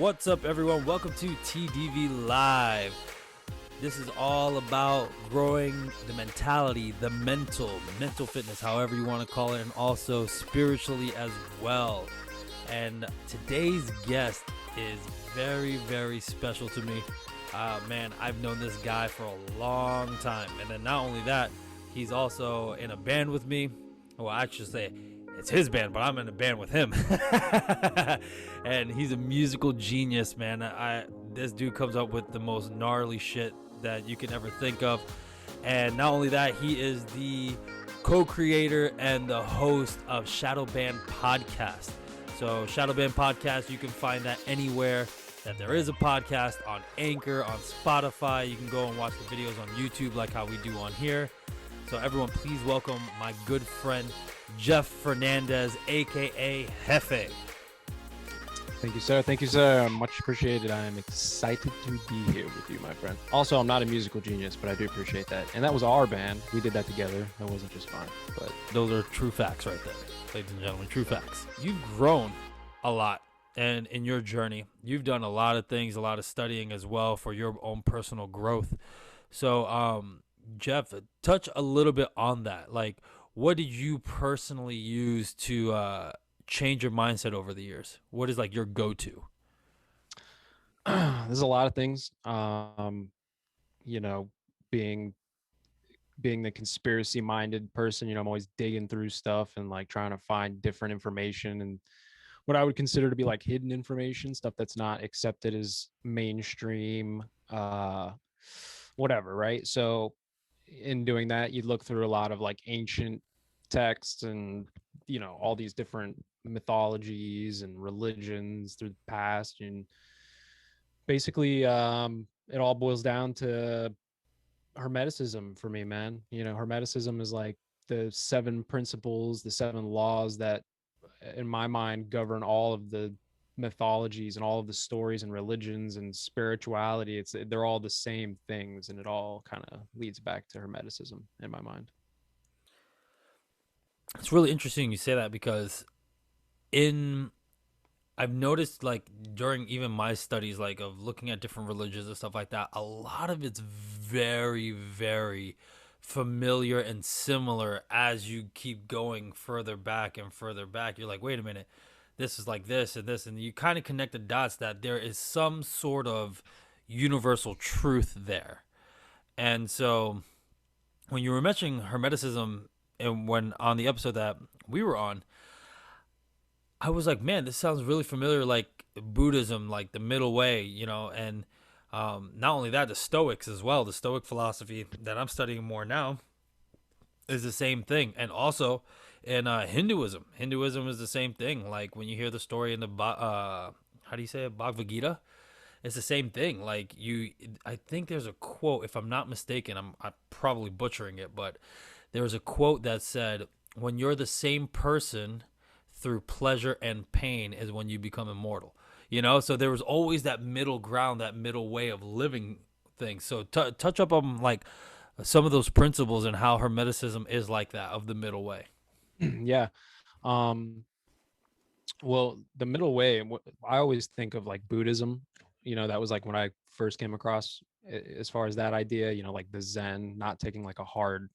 What's up, everyone? Welcome to TDVLive. This is all about growing the mentality, the mental fitness, however you want to call it, and also spiritually as well. And today's guest is very, very special to me. Man, I've known this guy for a long time. And then not only that, he's also in a band with me. Well, I should say it's his band, but I'm in a band with him. And he's a musical genius, man. This dude comes up with the most gnarly shit that you can ever think of. And not only that, he is the co-creator and the host of Shadow Band Podcast. So Shadow Band Podcast, you can find that anywhere that there is a podcast, on Anchor, on Spotify. You can go and watch the videos on YouTube like how we do on here. So everyone, please welcome my good friend, Jeff Fernandez, a.k.a. Jefe. Thank you, sir. Thank you, sir. Much appreciated. I am excited to be here with you, my friend. Also, I'm not a musical genius, but I do appreciate that. And that was our band. We did that together. That wasn't just fun. But those are true facts right there, ladies and gentlemen. True facts. You've grown a lot, and in your journey, you've done a lot of things, a lot of studying as well for your own personal growth. So, Jeff, touch a little bit on that. Like, what did you personally use to change your mindset over the years? What is like your go-to? there's a lot of things. Being the conspiracy minded person, I'm always digging through stuff and like trying to find different information and what I would consider to be like hidden information, stuff that's not accepted as mainstream, whatever, right? So in doing that, you'd look through a lot of like ancient texts and all these different mythologies and religions through the past, and basically it all boils down to Hermeticism for me, man. Hermeticism is like the 7 principles, the 7 laws that in my mind govern all of the mythologies and all of the stories and religions and spirituality. They're all the same things, and it all kind of leads back to Hermeticism in my mind. It's really interesting you say that, because I've noticed, like, during even my studies, like, of looking at different religions and stuff like that, a lot of it's very, very familiar and similar. As you keep going further back and further back, you're like, wait a minute, this is like this and this, and you kind of connect the dots that there is some sort of universal truth there. And so when you were mentioning Hermeticism, and when on the episode that we were on, I was like, man, this sounds really familiar, like Buddhism, like the middle way, and not only that, the Stoics as well. The Stoic philosophy that I'm studying more now is the same thing. And also in Hinduism is the same thing. Like when you hear the story in the, how do you say it, Bhagavad Gita, it's the same thing. Like I think there's a quote, if I'm not mistaken, I'm probably butchering it, but there was a quote that said, when you're the same person through pleasure and pain is when you become immortal. So there was always that middle ground, that middle way of living things. So touch up on like some of those principles and how Hermeticism is like that, of the middle way. Yeah. Well, the middle way, I always think of like Buddhism. That was like when I first came across as far as that idea, like the Zen, not taking like a hard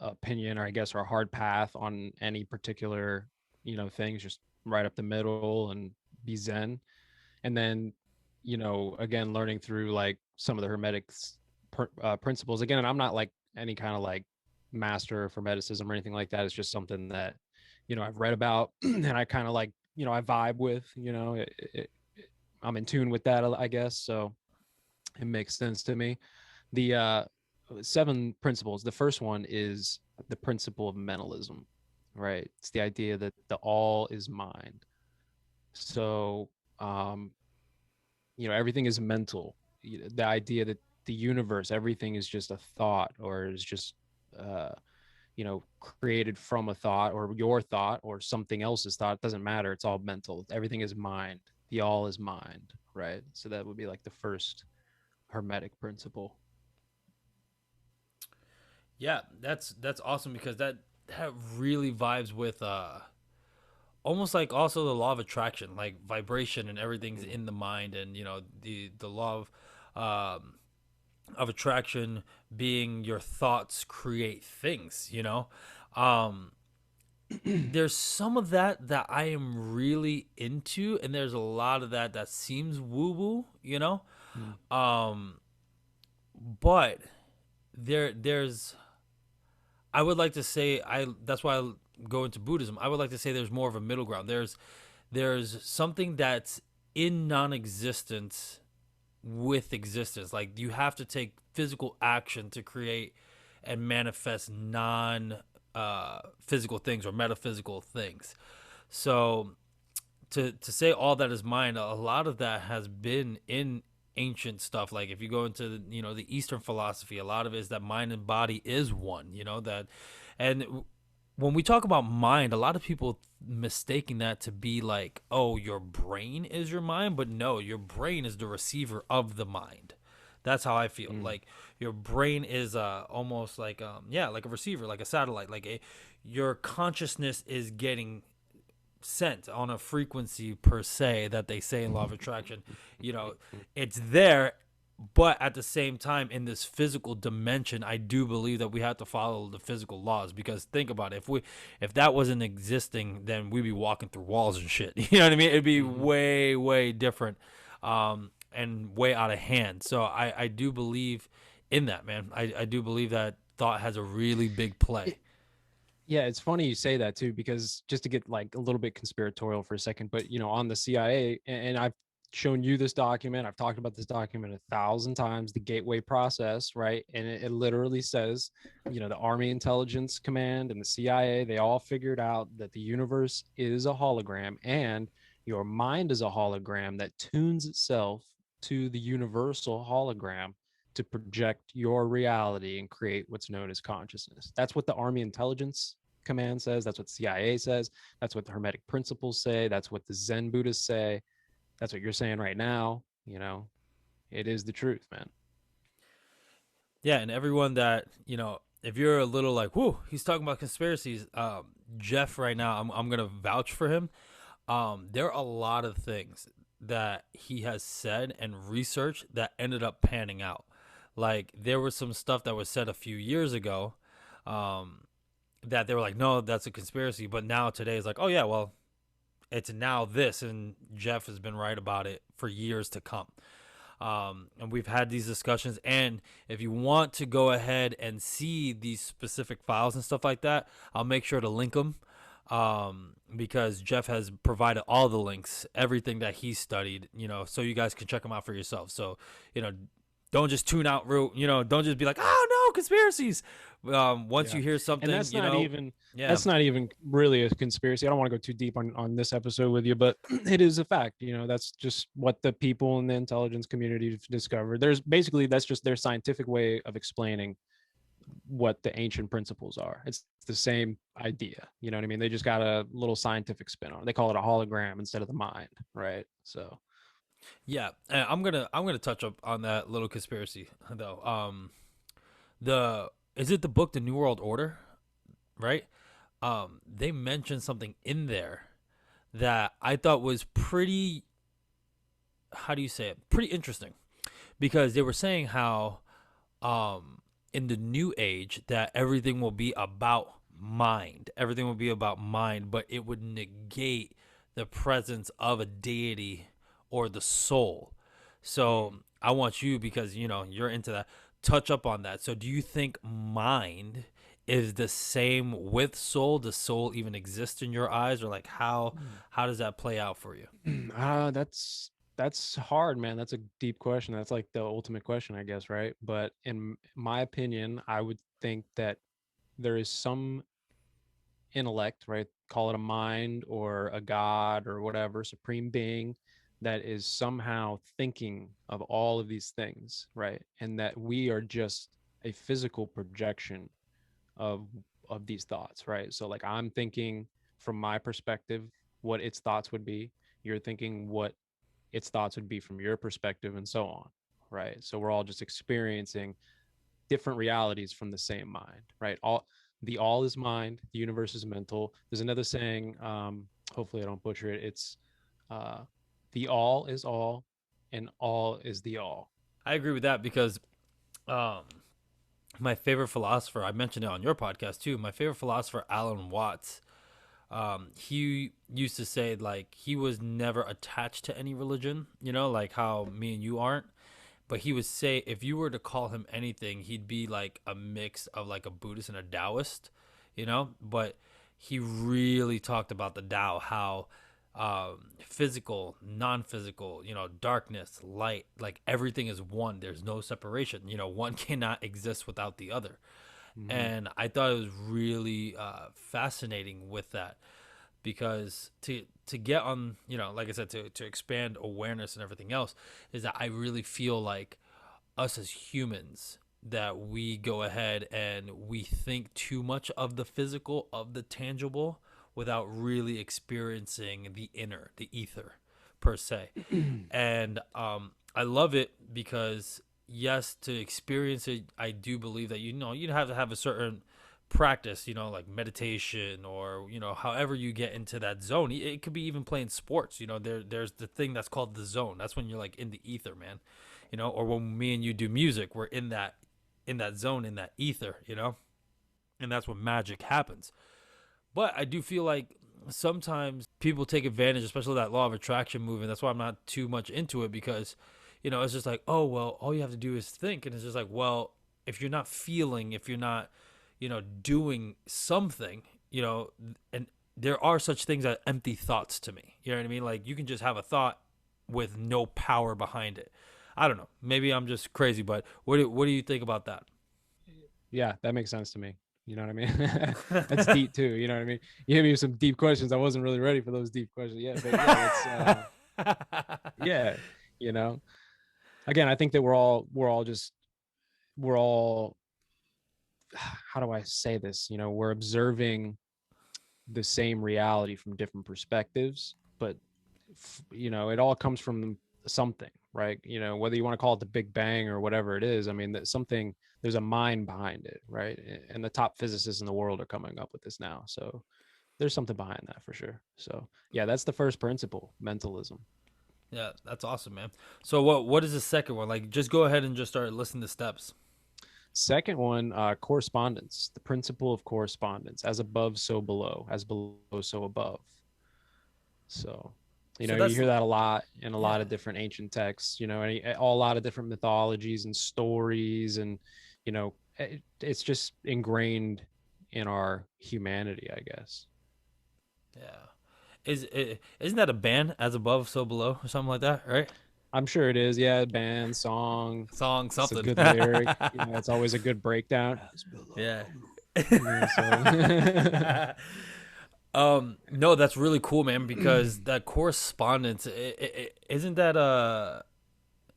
opinion, or I guess, or a hard path on any particular things, just right up the middle and be Zen. And then again, learning through like some of the Hermetic principles again. And I'm not like any kind of like master of Hermeticism or anything like that. It's just something that I've read about and I kind of like I vibe with. I'm in tune with that, I guess, so it makes sense to me. The 7 principles. The first one is the principle of mentalism, right? It's the idea that the all is mind. So, everything is mental. The idea that the universe, everything is just a thought, or is just, created from a thought, or your thought, or something else's thought. It doesn't matter. It's all mental. Everything is mind. The all is mind, right? So that would be like the first Hermetic principle. Yeah, that's awesome, because that really vibes with almost like also the law of attraction, like vibration and everything's in the mind, and the law of attraction being your thoughts create things. Um, there's some of that I am really into, and there's a lot of that seems woo woo. Mm. Um, but there's I would like to say I that's why I go into Buddhism. I would like to say there's more of a middle ground. There's something that's in non-existence with existence. Like you have to take physical action to create and manifest non physical things or metaphysical things. So to say all that is mind, a lot of that has been in ancient stuff. Like if you go into the Eastern philosophy, a lot of it is that mind and body is one. And when we talk about mind, a lot of people mistaking that to be like, oh, your brain is your mind, but no, your brain is the receiver of the mind. That's how I feel. Mm. Like your brain is almost like yeah, like a receiver, like a satellite, your consciousness is getting sent on a frequency per se that they say in law of attraction. It's there, but at the same time in this physical dimension, I do believe that we have to follow the physical laws, because think about it, if that wasn't existing, then we'd be walking through walls and shit. You know what I mean? It'd be Mhm. way way different, and way out of hand. So I do believe in that, man. I do believe that thought has a really big play. Yeah, it's funny you say that too, because just to get like a little bit conspiratorial for a second, but on the CIA, and I've shown you this document, I've talked about this document 1,000 times, the Gateway Process, right? And it literally says, the Army Intelligence Command and the CIA, they all figured out that the universe is a hologram, and your mind is a hologram that tunes itself to the universal hologram to project your reality and create what's known as consciousness. That's what the Army Intelligence Command says. That's what CIA says. That's what the Hermetic Principles say. That's what the Zen Buddhists say. That's what you're saying right now. It is the truth, man. Yeah, and everyone that if you're a little like, "Whoa, he's talking about conspiracies," Jeff, right now, I'm gonna vouch for him. There are a lot of things that he has said and researched that ended up panning out. Like there was some stuff that was said a few years ago, um, that they were like, "No, that's a conspiracy," but now today is like, "Oh yeah, well, it's now this," and Jeff has been right about it for years to come. And we've had these discussions. And if you want to go ahead and see these specific files and stuff like that, I'll make sure to link them, because Jeff has provided all the links, everything that he studied, so you guys can check them out for yourself. So, you know, don't just tune out don't just be like, oh no, conspiracies. Once Yeah. you hear And something, yeah. that's not even really a conspiracy. I don't want to go too deep on this episode with you, but it is a fact. That's just what the people in the intelligence community have discovered. There's basically that's just their scientific way of explaining what the ancient principles are. It's the same idea. You know what I mean? They just got a little scientific spin on it. They call it a hologram instead of the mind, right? So Yeah, and I'm gonna touch up on that little conspiracy though. The is it the book The New World Order, right? They mentioned something in there that I thought was pretty, how do you say it? Pretty interesting, because they were saying how in the new age that everything will be about mind. Everything will be about mind, but it would negate the presence of a deity or the soul. So mm. I want you, because you're into that, touch up on that. So do you think mind is the same with soul? Does soul even exist in your eyes, or like how does that play out for you? That's hard, man. That's a deep question. That's like the ultimate question, I guess, right? But in my opinion, I would think that there is some intellect, right? Call it a mind or a god or whatever, supreme being that is somehow thinking of all of these things, right? And that we are just a physical projection of of these thoughts, right? So like I'm thinking from my perspective what its thoughts would be. You're thinking what its thoughts would be from your perspective, and so on, right? So we're all just experiencing different realities from the same mind, right? All is mind, the universe is mental. There's another saying, hopefully I don't butcher it. It's uh, the all is all, and all is the all. I agree with that because um, my favorite philosopher, I mentioned it on your podcast too. My favorite philosopher, Alan Watts, he used to say like he was never attached to any religion, you know, like how me and you aren't. But he would say if you were to call him anything, he'd be like a mix of like a Buddhist and a Taoist, you know. But he really talked about the Tao, how physical, non-physical, you know, darkness, light, like everything is one. There's no separation. You know, one cannot exist without the other. Mm-hmm. And I thought it was really fascinating with that because to get on, you know, like I said, to expand awareness and everything else, is that I really feel like us as humans, that we go ahead and we think too much of the physical, of the tangible, without really experiencing the inner, the ether per se. And I love it because yes, to experience it, I do believe that, you know, you'd have to have a certain practice, you know, like meditation, or you know, however you get into that zone. It could be even playing sports, you know. There's the thing that's called the zone. That's when you're like in the ether, man, you know. Or when me and you do music, we're in that zone, in that ether, you know. And that's when magic happens. But I do feel like sometimes people take advantage, especially that law of attraction movement. That's why I'm not too much into it, because, you know, it's just like, oh, well, all you have to do is think. And it's just like, well, if you're not feeling, if you're not, you know, doing something, you know, and there are such things as empty thoughts to me. You know what I mean? Like you can just have a thought with no power behind it. I don't know. Maybe I'm just crazy, but what do you think about that? Yeah, that makes sense to me. You know what I mean? That's deep too. You know what I mean? You gave me some deep questions. I wasn't really ready for those deep questions. Yeah, but yeah, that's yeah. You know, again, I think that we're all how do I say this? You know, we're observing the same reality from different perspectives, but you know, it all comes from something, right? You know, whether you want to call it the Big Bang or whatever it is, I mean, that something, there's a mind behind it, right? And the top physicists in the world are coming up with this now. So there's something behind that for sure. So yeah, that's the first principle, mentalism. Yeah, that's awesome, man. So what is the second one? Like just go ahead and just start listing the steps. Second one, correspondence, the principle of correspondence, as above, so below, as below, so above. So, you So know, you that's hear that a lot in a lot yeah. of different ancient texts, you know, a lot of different mythologies and stories. And, you know, it's just ingrained in our humanity, I guess. Yeah. Isn't that a band, as above so below, or something like that, right? I'm sure it is. Yeah. Band, song. Song It's a something. good lyric. You know, it's always a good breakdown. As Yeah. below. You know, so. No, that's really cool, man, because that correspondence, isn't that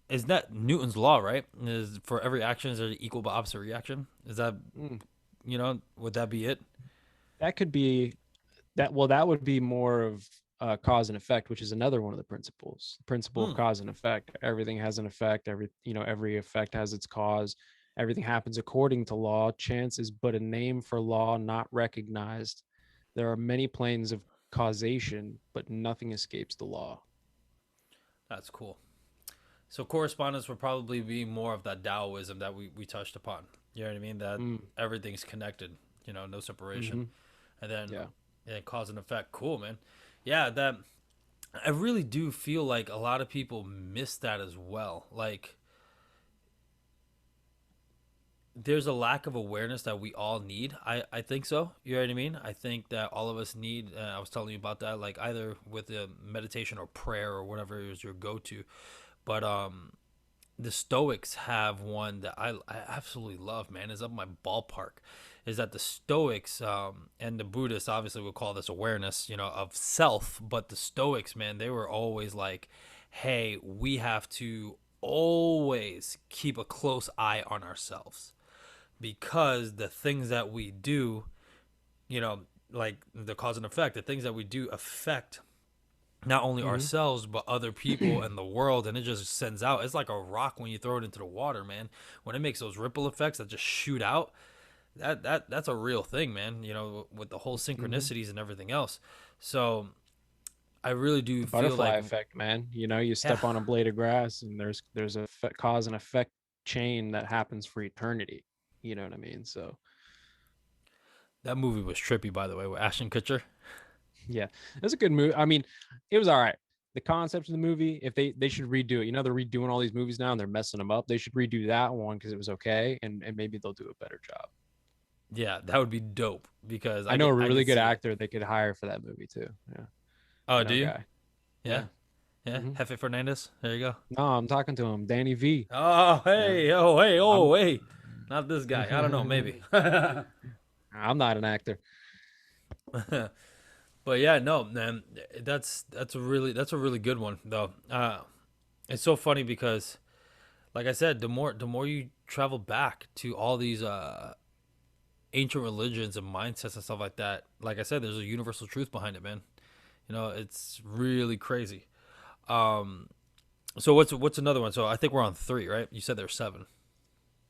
is that Newton's law, right? Is for every action is there an equal but opposite reaction? Is that, Mm, you know, would that be it? that could be that. Well, that would be more of cause and effect, which is another one of the principles, the principle of Hmm. cause and effect. Everything has an effect. Every effect has its cause. Everything happens according to law. Chance is but a name for law not recognized. There are many planes of causation, but nothing escapes the law. That's cool. So correspondence would probably be more of that Taoism that we touched upon. You know what I mean? That Mm, everything's connected, you know, no separation. mm-hmm. And then Yeah. cause and effect. Cool, man. Yeah, that I really do feel like a lot of people miss that as well. Like there's a lack of awareness that we all need. I think so. You know what I mean? I think that all of us need. I was telling you about that, like either with a meditation or prayer or whatever is your go to. But the Stoics have one that I absolutely love, man. Is up my ballpark. Is that the Stoics and the Buddhists obviously would call this awareness, you know, of self, but the Stoics, man, they were always like, hey, we have to always keep a close eye on ourselves, because the things that we do, you know, like the cause and effect, the things that we do affect not only Mm-hmm. ourselves but other people and the world, and it just sends out. It's like a rock when you throw it into the water, man. When it makes those ripple effects that just shoot out, that's a real thing, man. You know, with the whole Mm-hmm. synchronicities and everything else. So I really The do feel butterfly like, effect, man. You know, you yeah, step on a blade of grass and there's a cause and effect chain that happens for eternity. You know what I mean? So that movie was trippy, by the way, with Ashton Kutcher. yeah, it's a good movie. I mean, it was all right. The concept of the movie, if they should redo it. You know, they're redoing all these movies now and they're messing them up. They should redo that one because it was okay, and maybe they'll do a better job. Yeah, that would be dope because I know a I really could good see it. actor they could hire for that movie too. Yeah, I Oh, know do a you? guy. Yeah, Yeah. yeah. hmm Hefe Fernandez. There you go. No, I'm talking to him, Danny V. Oh, Yeah, hey, oh, hey, I'm. oh, hey. Not this guy. I don't know. Maybe. I'm not an actor. But yeah, no, man. That's a really good one though. It's so funny because, like I said, the more you travel back to all these ancient religions and mindsets and stuff like that, like I said, there's a universal truth behind it, man. It's really crazy. Um, so what's another one? So I think we're on three, right? You said there's seven.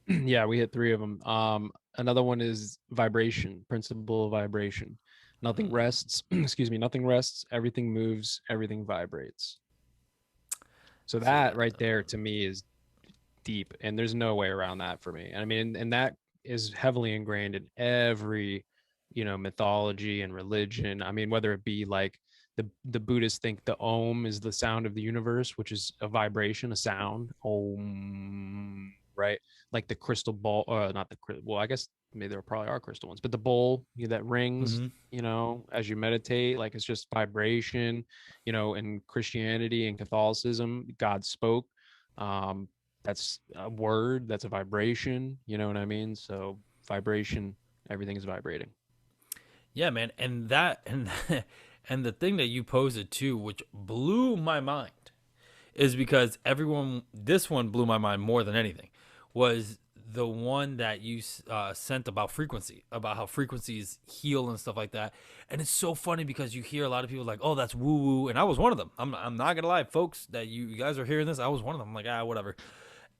Yeah, we hit three of them. Another one is vibration, principle of vibration. Nothing Mm, rests. Excuse me. Nothing rests. Everything moves. Everything vibrates. So see that that. right there to me is deep, and there's no way around that for me. I mean, and that is heavily ingrained in every, mythology and religion. I mean, whether it be like the Buddhists think the Om is the sound of the universe, which is a vibration, a sound. Om, right? Like the crystal ball, not the well, I guess maybe there probably are crystal ones, but the bowl that rings, Mm-hmm. as you meditate, like it's just vibration. In Christianity and Catholicism, God spoke. Um, that's a word, that's a vibration, you know what I mean? So vibration, everything is vibrating. Yeah, man, and that and and the thing that you posed too, which blew my mind, is because this one blew my mind more than anything, was the one that you sent about frequency, about how frequencies heal and stuff like that. And it's so funny because you hear a lot of people like, "Oh, that's woo woo," and I was one of them. I'm not gonna lie, folks, that you guys are hearing this. I was one of them. I'm like, whatever.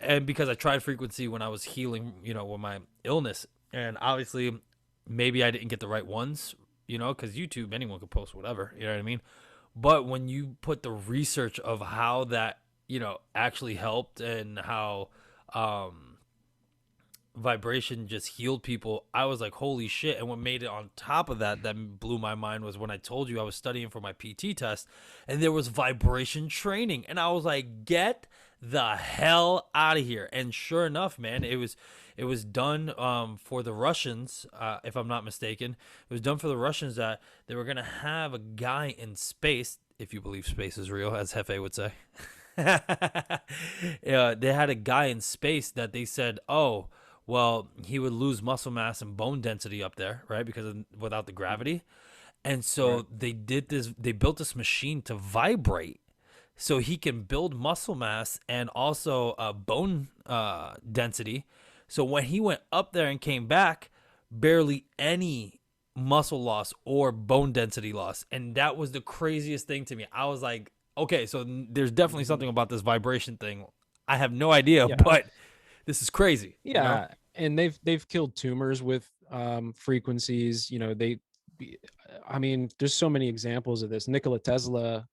And because I tried frequency when I was healing, with my illness, and obviously, maybe I didn't get the right ones, because YouTube, anyone could post whatever, you know what I mean? But when you put the research of how that, actually helped and how um, vibration just healed people, I was like, holy shit. And what made it on top of that, that blew my mind, was when I told you I was studying for my PT test and there was vibration training. And I was like, get the hell out of here. And sure enough, man, it was done for the Russians, if I'm not mistaken. It was done for the Russians that they were going to have a guy in space, if you believe space is real, as Hefe would say. Yeah, they had a guy in space that they said, oh, well, he would lose muscle mass and bone density up there, right? Without the gravity. And Right. so they built this machine to vibrate so he can build muscle mass and also bone density. So when he went up there and came back, barely any muscle loss or bone density loss. And that was the craziest thing to me. I was like, okay, so there's definitely Mhm. something about this vibration thing. I have no idea, Yeah. but this is crazy. Yeah. And they've killed tumors with frequencies, I mean, there's so many examples of this. Nikola Tesla,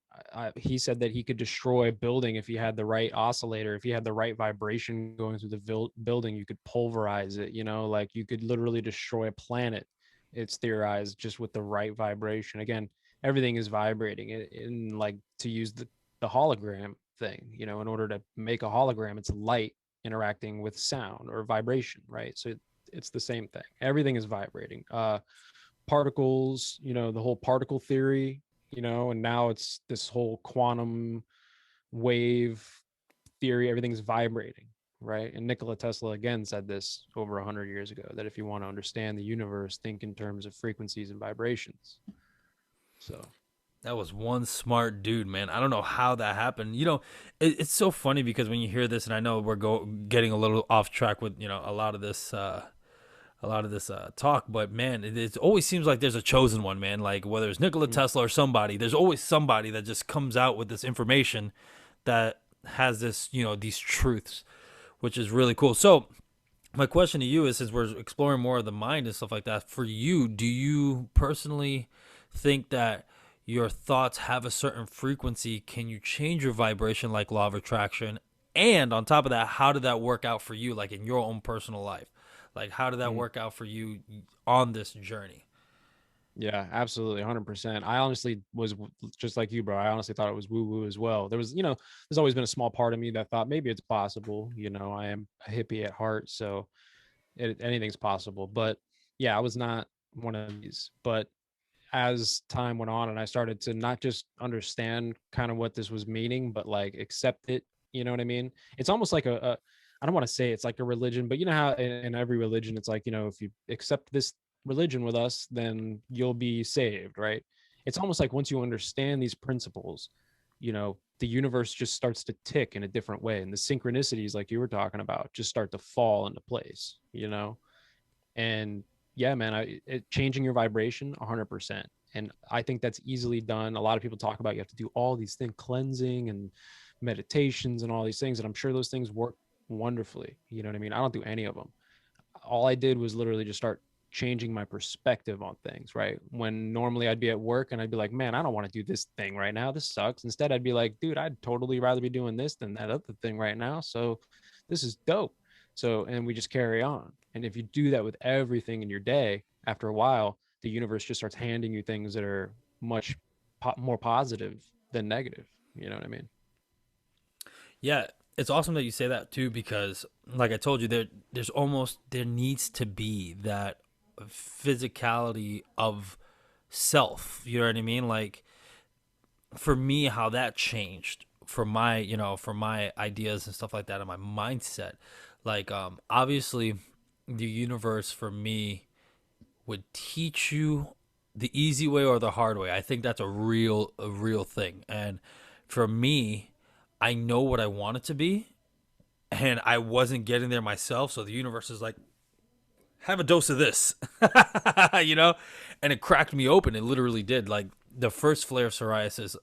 he said that he could destroy a building if he had the right oscillator, if he had the right vibration going through the building, you could pulverize it, like you could literally destroy a planet. It's theorized just with the right vibration. Again, everything is vibrating. In like to use the hologram thing, in order to make a hologram, it's light interacting with sound or vibration, right? So it's the same thing. Everything is vibrating. Particles, the whole particle theory, and now it's this whole quantum wave theory. Everything's vibrating, right? And Nikola Tesla again said this over 100 years ago, that if you want to understand the universe, think in terms of frequencies and vibrations. So That was one smart dude, man. I don't know how that happened. It's so funny because when you hear this, and I know we're getting a little off track with a lot of this talk, but man, it always seems like there's a chosen one, man. Like whether it's Nikola mm, Tesla or somebody, there's always somebody that just comes out with this information that has these truths, which is really cool. So my question to you is, since we're exploring more of the mind and stuff like that, for you, do you personally think that your thoughts have a certain frequency, can you change your vibration like law of attraction? And on top of that, how did that work out for you, like in your own personal life? Like, how did that Mm. work out for you on this journey? Yeah, absolutely, 100%. I honestly was just like you, bro. I honestly thought it was woo woo as well. There was, there's always been a small part of me that thought maybe it's possible. I am a hippie at heart, so anything's possible. But yeah, I was not one of these. But as time went on and I started to not just understand kind of what this was meaning, but like accept it, you know what I mean? It's almost like I don't want to say it's like a religion, but you know how in every religion, it's like, if you accept this religion with us, then you'll be saved, right? It's almost like once you understand these principles, the universe just starts to tick in a different way. And the synchronicities, like you were talking about, just start to fall into place. And yeah, man, changing your vibration 100%. And I think that's easily done. A lot of people talk about you have to do all these things, cleansing and meditations and all these things, and I'm sure those things work wonderfully. You know what I mean? I don't do any of them. All I did was literally just start changing my perspective on things, right? When normally I'd be at work and I'd be like, man, I don't want to do this thing right now. This sucks. Instead, I'd be like, dude, I'd totally rather be doing this than that other thing right now. So this is dope. So, and we just carry on. And if you do that with everything in your day, after a while, the universe just starts handing you things that are much more positive than negative. You know what I mean? Yeah, it's awesome that you say that too, because like I told you, there needs to be that physicality of self. You know what I mean? Like for me, how that changed for my, for my ideas and stuff like that and my mindset. Like obviously the universe for me would teach you the easy way or the hard way. I think that's a real thing. And for me, I know what I want it to be, and I wasn't getting there myself. So the universe is like, have a dose of this, you know, and it cracked me open. It literally did. Like the first flare of psoriasis,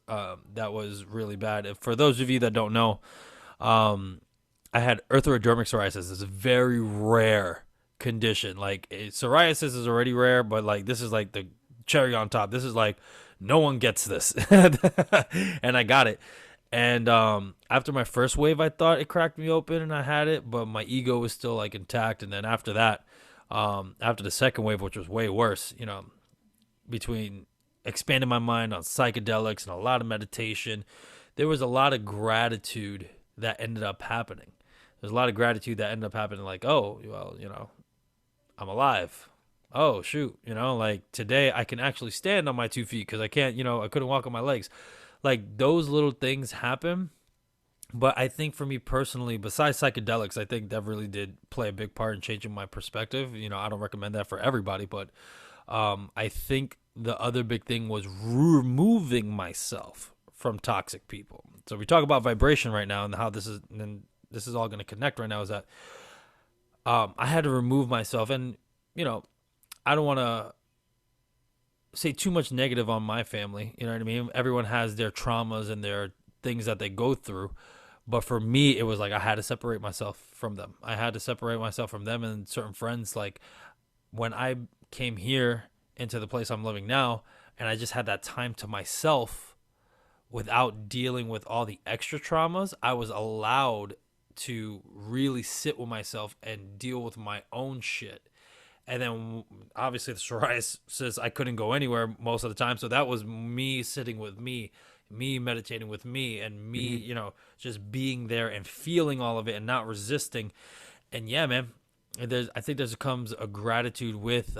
that was really bad. For those of you that don't know, um, I had erythrodermic psoriasis. It's a very rare condition. Like psoriasis is already rare, but like this is like the cherry on top. This is like no one gets this, and I got it. And after my first wave, I thought it cracked me open and I had it, but my ego was still like intact. And then after that, after the second wave, which was way worse, between expanding my mind on psychedelics and a lot of meditation, there was a lot of gratitude that ended up happening. There's a lot of gratitude that ended up happening, like, oh, well, I'm alive. Oh, shoot, like today I can actually stand on my 2 feet because I can't, I couldn't walk on my legs. Like those little things happen. But I think for me personally, besides psychedelics, I think that really did play a big part in changing my perspective. I don't recommend that for everybody, but I think the other big thing was removing myself from toxic people. So we talk about vibration right now and how this is all going to connect right now. Is that I had to remove myself, and you know, I don't want to say too much negative on my family. You know what I mean? Everyone has their traumas and their things that they go through. But for me, it was like I had to separate myself from them. I had to separate myself from them and certain friends. Like when I came here into the place I'm living now, and I just had that time to myself without dealing with all the extra traumas, I was allowed to really sit with myself and deal with my own shit. And then obviously the psoriasis, I couldn't go anywhere most of the time. So that was me sitting with me meditating with me, and me, Mm-hmm. just being there and feeling all of it and not resisting. And yeah, man, I think there comes a gratitude with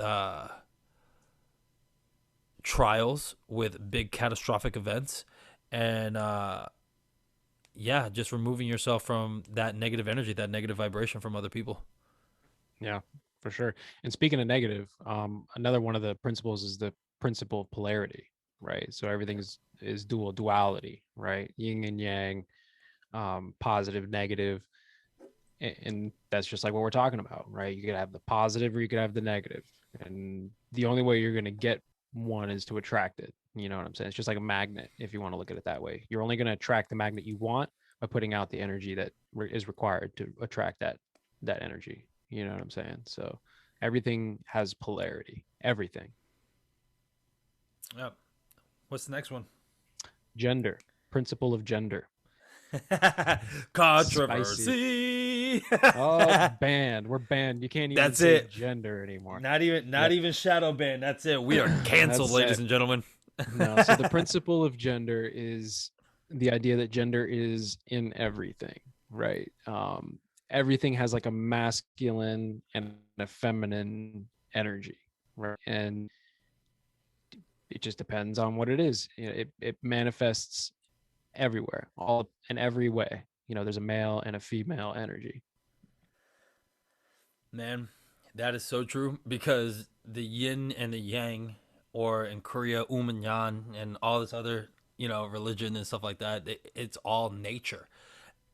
trials, with big catastrophic events, and yeah, just removing yourself from that negative energy, that negative vibration from other people. Yeah, for sure. And speaking of negative, another one of the principles is the principle of polarity, right? So everything is duality, right? Yin and yang, positive, negative, and that's just like what we're talking about, right? You could have the positive or you could have the negative, and the only way you're going to get one is to attract it. You know what I'm saying? It's just like a magnet, if you want to look at it that way. You're only going to attract the magnet you want by putting out the energy that is required to attract that energy. You know what I'm saying? So everything has polarity. Everything. Yeah. What's the next one? Gender, principle of gender. Spicy. Controversy. Oh, banned. We're banned. You can't even That's say it. gender anymore. Not Yep. even shadow ban. That's it. We are canceled, That's ladies it. and gentlemen. No. So the principle of gender is the idea that gender is in everything, right? Everything has like a masculine and a feminine energy, right? And it just depends on what it is. You know, it manifests everywhere, all in every way. You know, there's a male and a female energy. Man, that is so true because the yin and the yang, or in Korea, and yan, and all this other, religion and stuff like that, it's all nature.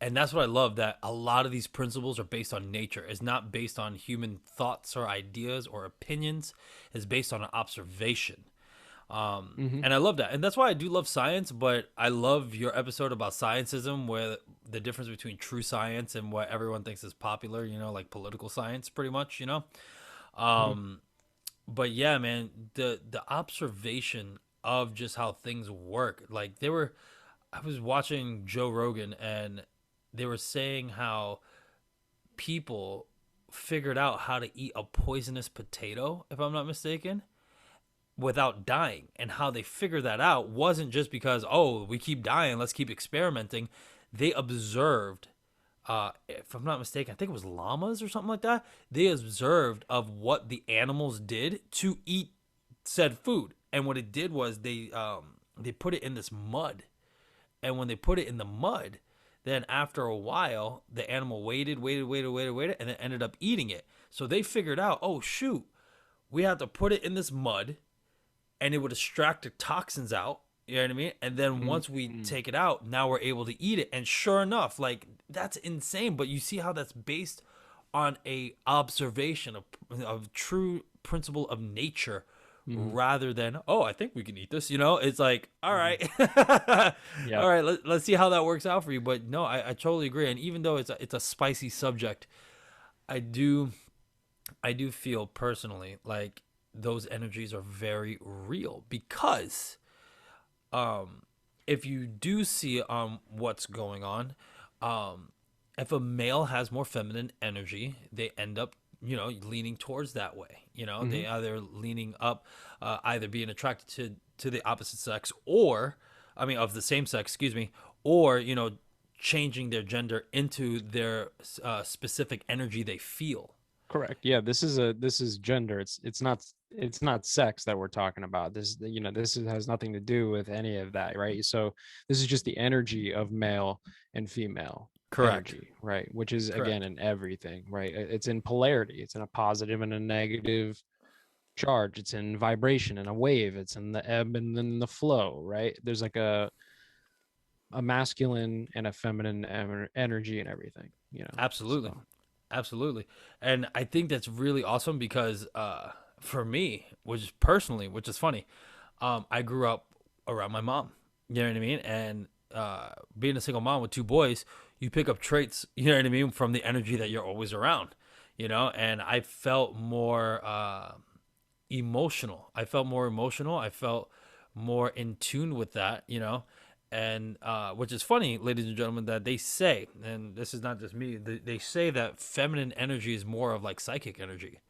And that's what I love, that a lot of these principles are based on nature. It's not based on human thoughts or ideas or opinions. It's based on an observation. Hmm. And I love that. And that's why I do love science, but I love your episode about scientism, where the difference between true science and what everyone thinks is popular, like political science, pretty much. Hmm. Um, but yeah, man, the observation of just how things work. Like I was watching Joe Rogan, and they were saying how people figured out how to eat a poisonous potato, if I'm not mistaken, without dying. And how they figured that out wasn't just because, oh, we keep dying, let's keep experimenting. They observed, if I'm not mistaken, I think it was llamas or something like that. They observed of what the animals did to eat said food, and what it did was they put it in this mud, and when they put it in the mud, then after a while, the animal waited, and then ended up eating it. So they figured out, oh shoot, we have to put it in this mud, and it would extract the toxins out. You know what I mean? And then once we Hmm. take it out, now we're able to eat it. And sure enough, like, that's insane. But you see how that's based on a observation of true principle of nature, Hmm. rather than, oh, I think we can eat this. It's like, all Hmm. right, Yeah. all right, let's see how that works out for you. But no, I totally agree. And even though it's a spicy subject, I do I do feel personally like those energies are very real, because um if you do see what's going on, um if a male has more feminine energy, they end up, leaning towards that way. Hmm. They either leaning up, either being attracted to the opposite sex, or, I mean, of the same sex, excuse me, or, changing their gender into their specific energy they feel. Correct. Yeah, this is gender. It's not sex that we're talking about. Has nothing to do with any of that, right? So this is just the energy of male and female Correct. energy, right? Which is again Correct. in everything, right? It's in polarity. It's in a positive and a negative charge. It's in vibration and a wave. It's in the ebb and then the flow, right? There's like a masculine and a feminine energy and everything. Absolutely. So, Absolutely. And I think that's really awesome because, for me, which is funny, I grew up around my mom. You know what I mean? And being a single mom with two boys, you pick up traits, you know what I mean, from the energy that you're always around. And I felt more emotional. I felt more emotional. I felt more in tune with that. And which is funny, ladies and gentlemen, that they say, and this is not just me, they say that feminine energy is more of like psychic energy,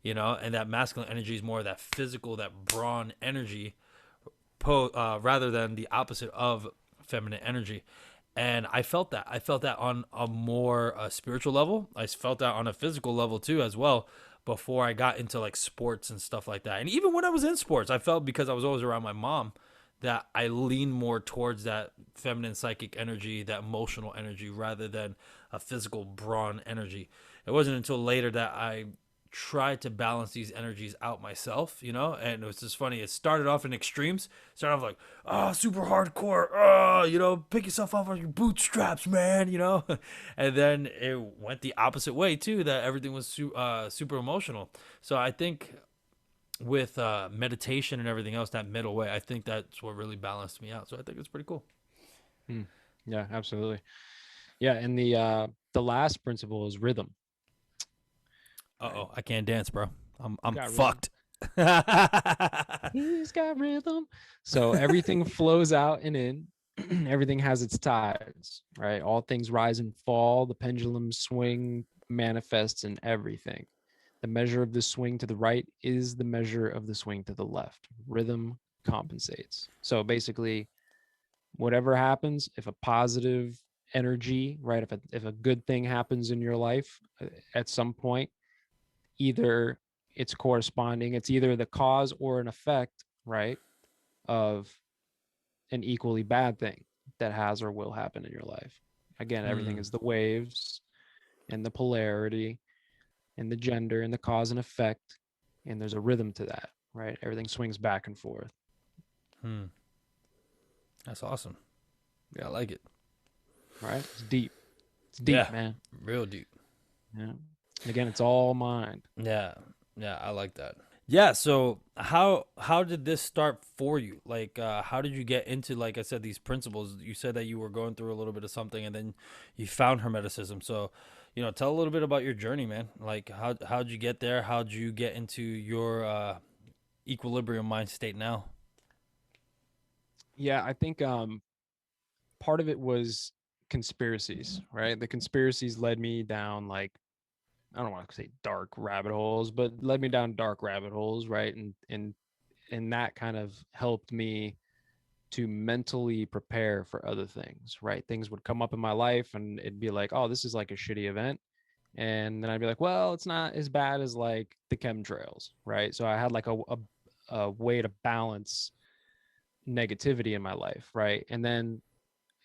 and that masculine energy is more of that physical, that brawn energy, rather than the opposite of feminine energy. And I felt that. I felt that on a more spiritual level. I felt that on a physical level too, as well. Before I got into like sports and stuff like that, and even when I was in sports, I felt, because I was always around my mom, that I lean more towards that feminine psychic energy, that emotional energy, rather than a physical brawn energy. It wasn't until later that I tried to balance these energies out myself, and it was just funny. It started off in extremes. Started off like, oh, super hardcore, pick yourself up on your bootstraps, man, and then it went the opposite way too, that everything was super emotional. So I think with meditation and everything else, that middle way, I think that's what really balanced me out. So I think it's pretty cool. mm, yeah, absolutely. Yeah, and the last principle is rhythm, right? I can't dance, bro. I'm You got rhythm. fucked. He's got rhythm. So everything flows out and in. Everything has its tides, right? All things rise and fall. The pendulum swing manifests in everything. The measure of the swing to the right is the measure of the swing to the left. Rhythm compensates. So basically, whatever happens, if a positive energy, right, if a good thing happens in your life at some point, either it's corresponding, it's either the cause or an effect, right, of an equally bad thing that has or will happen in your life. Again, everything Hmm. is the waves and the polarity and the gender and the cause and effect. And there's a rhythm to that, right? Everything swings back and forth. Hmm. That's awesome. I Yeah. like it. Right. It's deep. It's deep, Yeah. man. Real deep. Yeah. And again, it's all mind. Yeah. Yeah. I like that. Yeah. So how did this start for you? Like, how did you get into, like I said, these principles? You said that you were going through a little bit of something, and then you found Hermeticism. So, tell a little bit about your journey, man. Like, how'd you get there? How'd you get into your equilibrium mind state now? Yeah, I think part of it was conspiracies, right? The conspiracies led me down like I don't want to say dark rabbit holes, but led me down dark rabbit holes, right? And that kind of helped me to mentally prepare for other things, right? Things would come up in my life and it'd be like, oh, this is like a shitty event. And then I'd be like, well, it's not as bad as like the chemtrails, right? So I had like a way to balance negativity in my life, right? And then,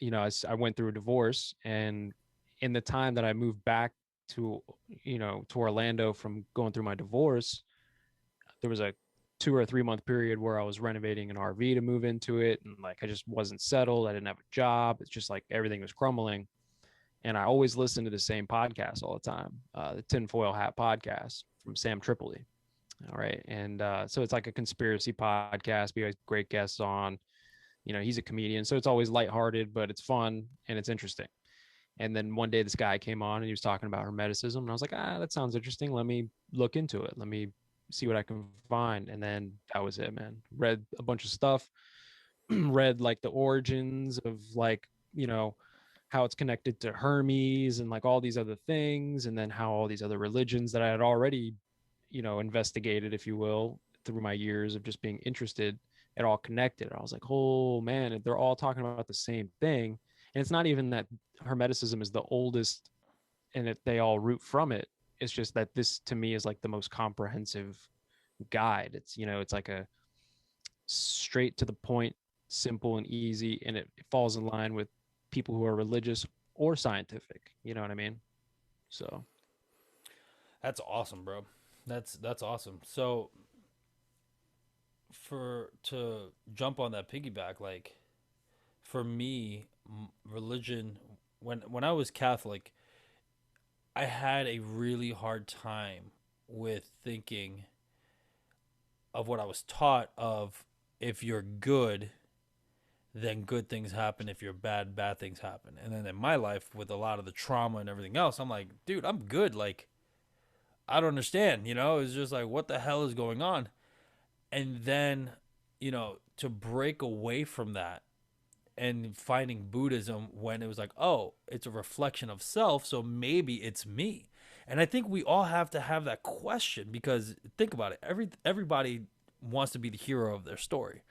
I went through a divorce, and in the time that I moved back to, to Orlando from going through my divorce, there was a 2 or 3 month period where I was renovating an RV to move into it. And like, I just wasn't settled. I didn't have a job. It's just like everything was crumbling. And I always listened to the same podcast all the time, the Tinfoil Hat podcast from Sam Tripoli. All right. And so it's like a conspiracy podcast. We have great guests on. He's a comedian. So it's always lighthearted, but it's fun and it's interesting. And then one day this guy came on and he was talking about Hermeticism. And I was like, that sounds interesting. Let me look into it. Let me see what I can find. And then that was it, man. Read a bunch of stuff, read like the origins of like, how it's connected to Hermes and like all these other things. And then how all these other religions that I had already, investigated, if you will, through my years of just being interested, it all connected. I was like, oh man, they're all talking about the same thing. And it's not even that Hermeticism is the oldest and they all root from it. It's just that this to me is like the most comprehensive guide. It's like a straight to the point, simple and easy, and it falls in line with people who are religious or scientific. You know what I mean? So That's awesome, bro. That's awesome. So for to jump on that piggyback, like for me, religion, when I was Catholic, I had a really hard time with thinking of what I was taught of, if you're good, then good things happen. If you're bad, bad things happen. And then in my life, with a lot of the trauma and everything else, I'm like, dude, I'm good. Like, I don't understand. It's just like, what the hell is going on? And then, to break away from that and finding Buddhism, when it was like, oh, it's a reflection of self, so maybe it's me. And I think we all have to have that question, because think about it. Everybody wants to be the hero of their story.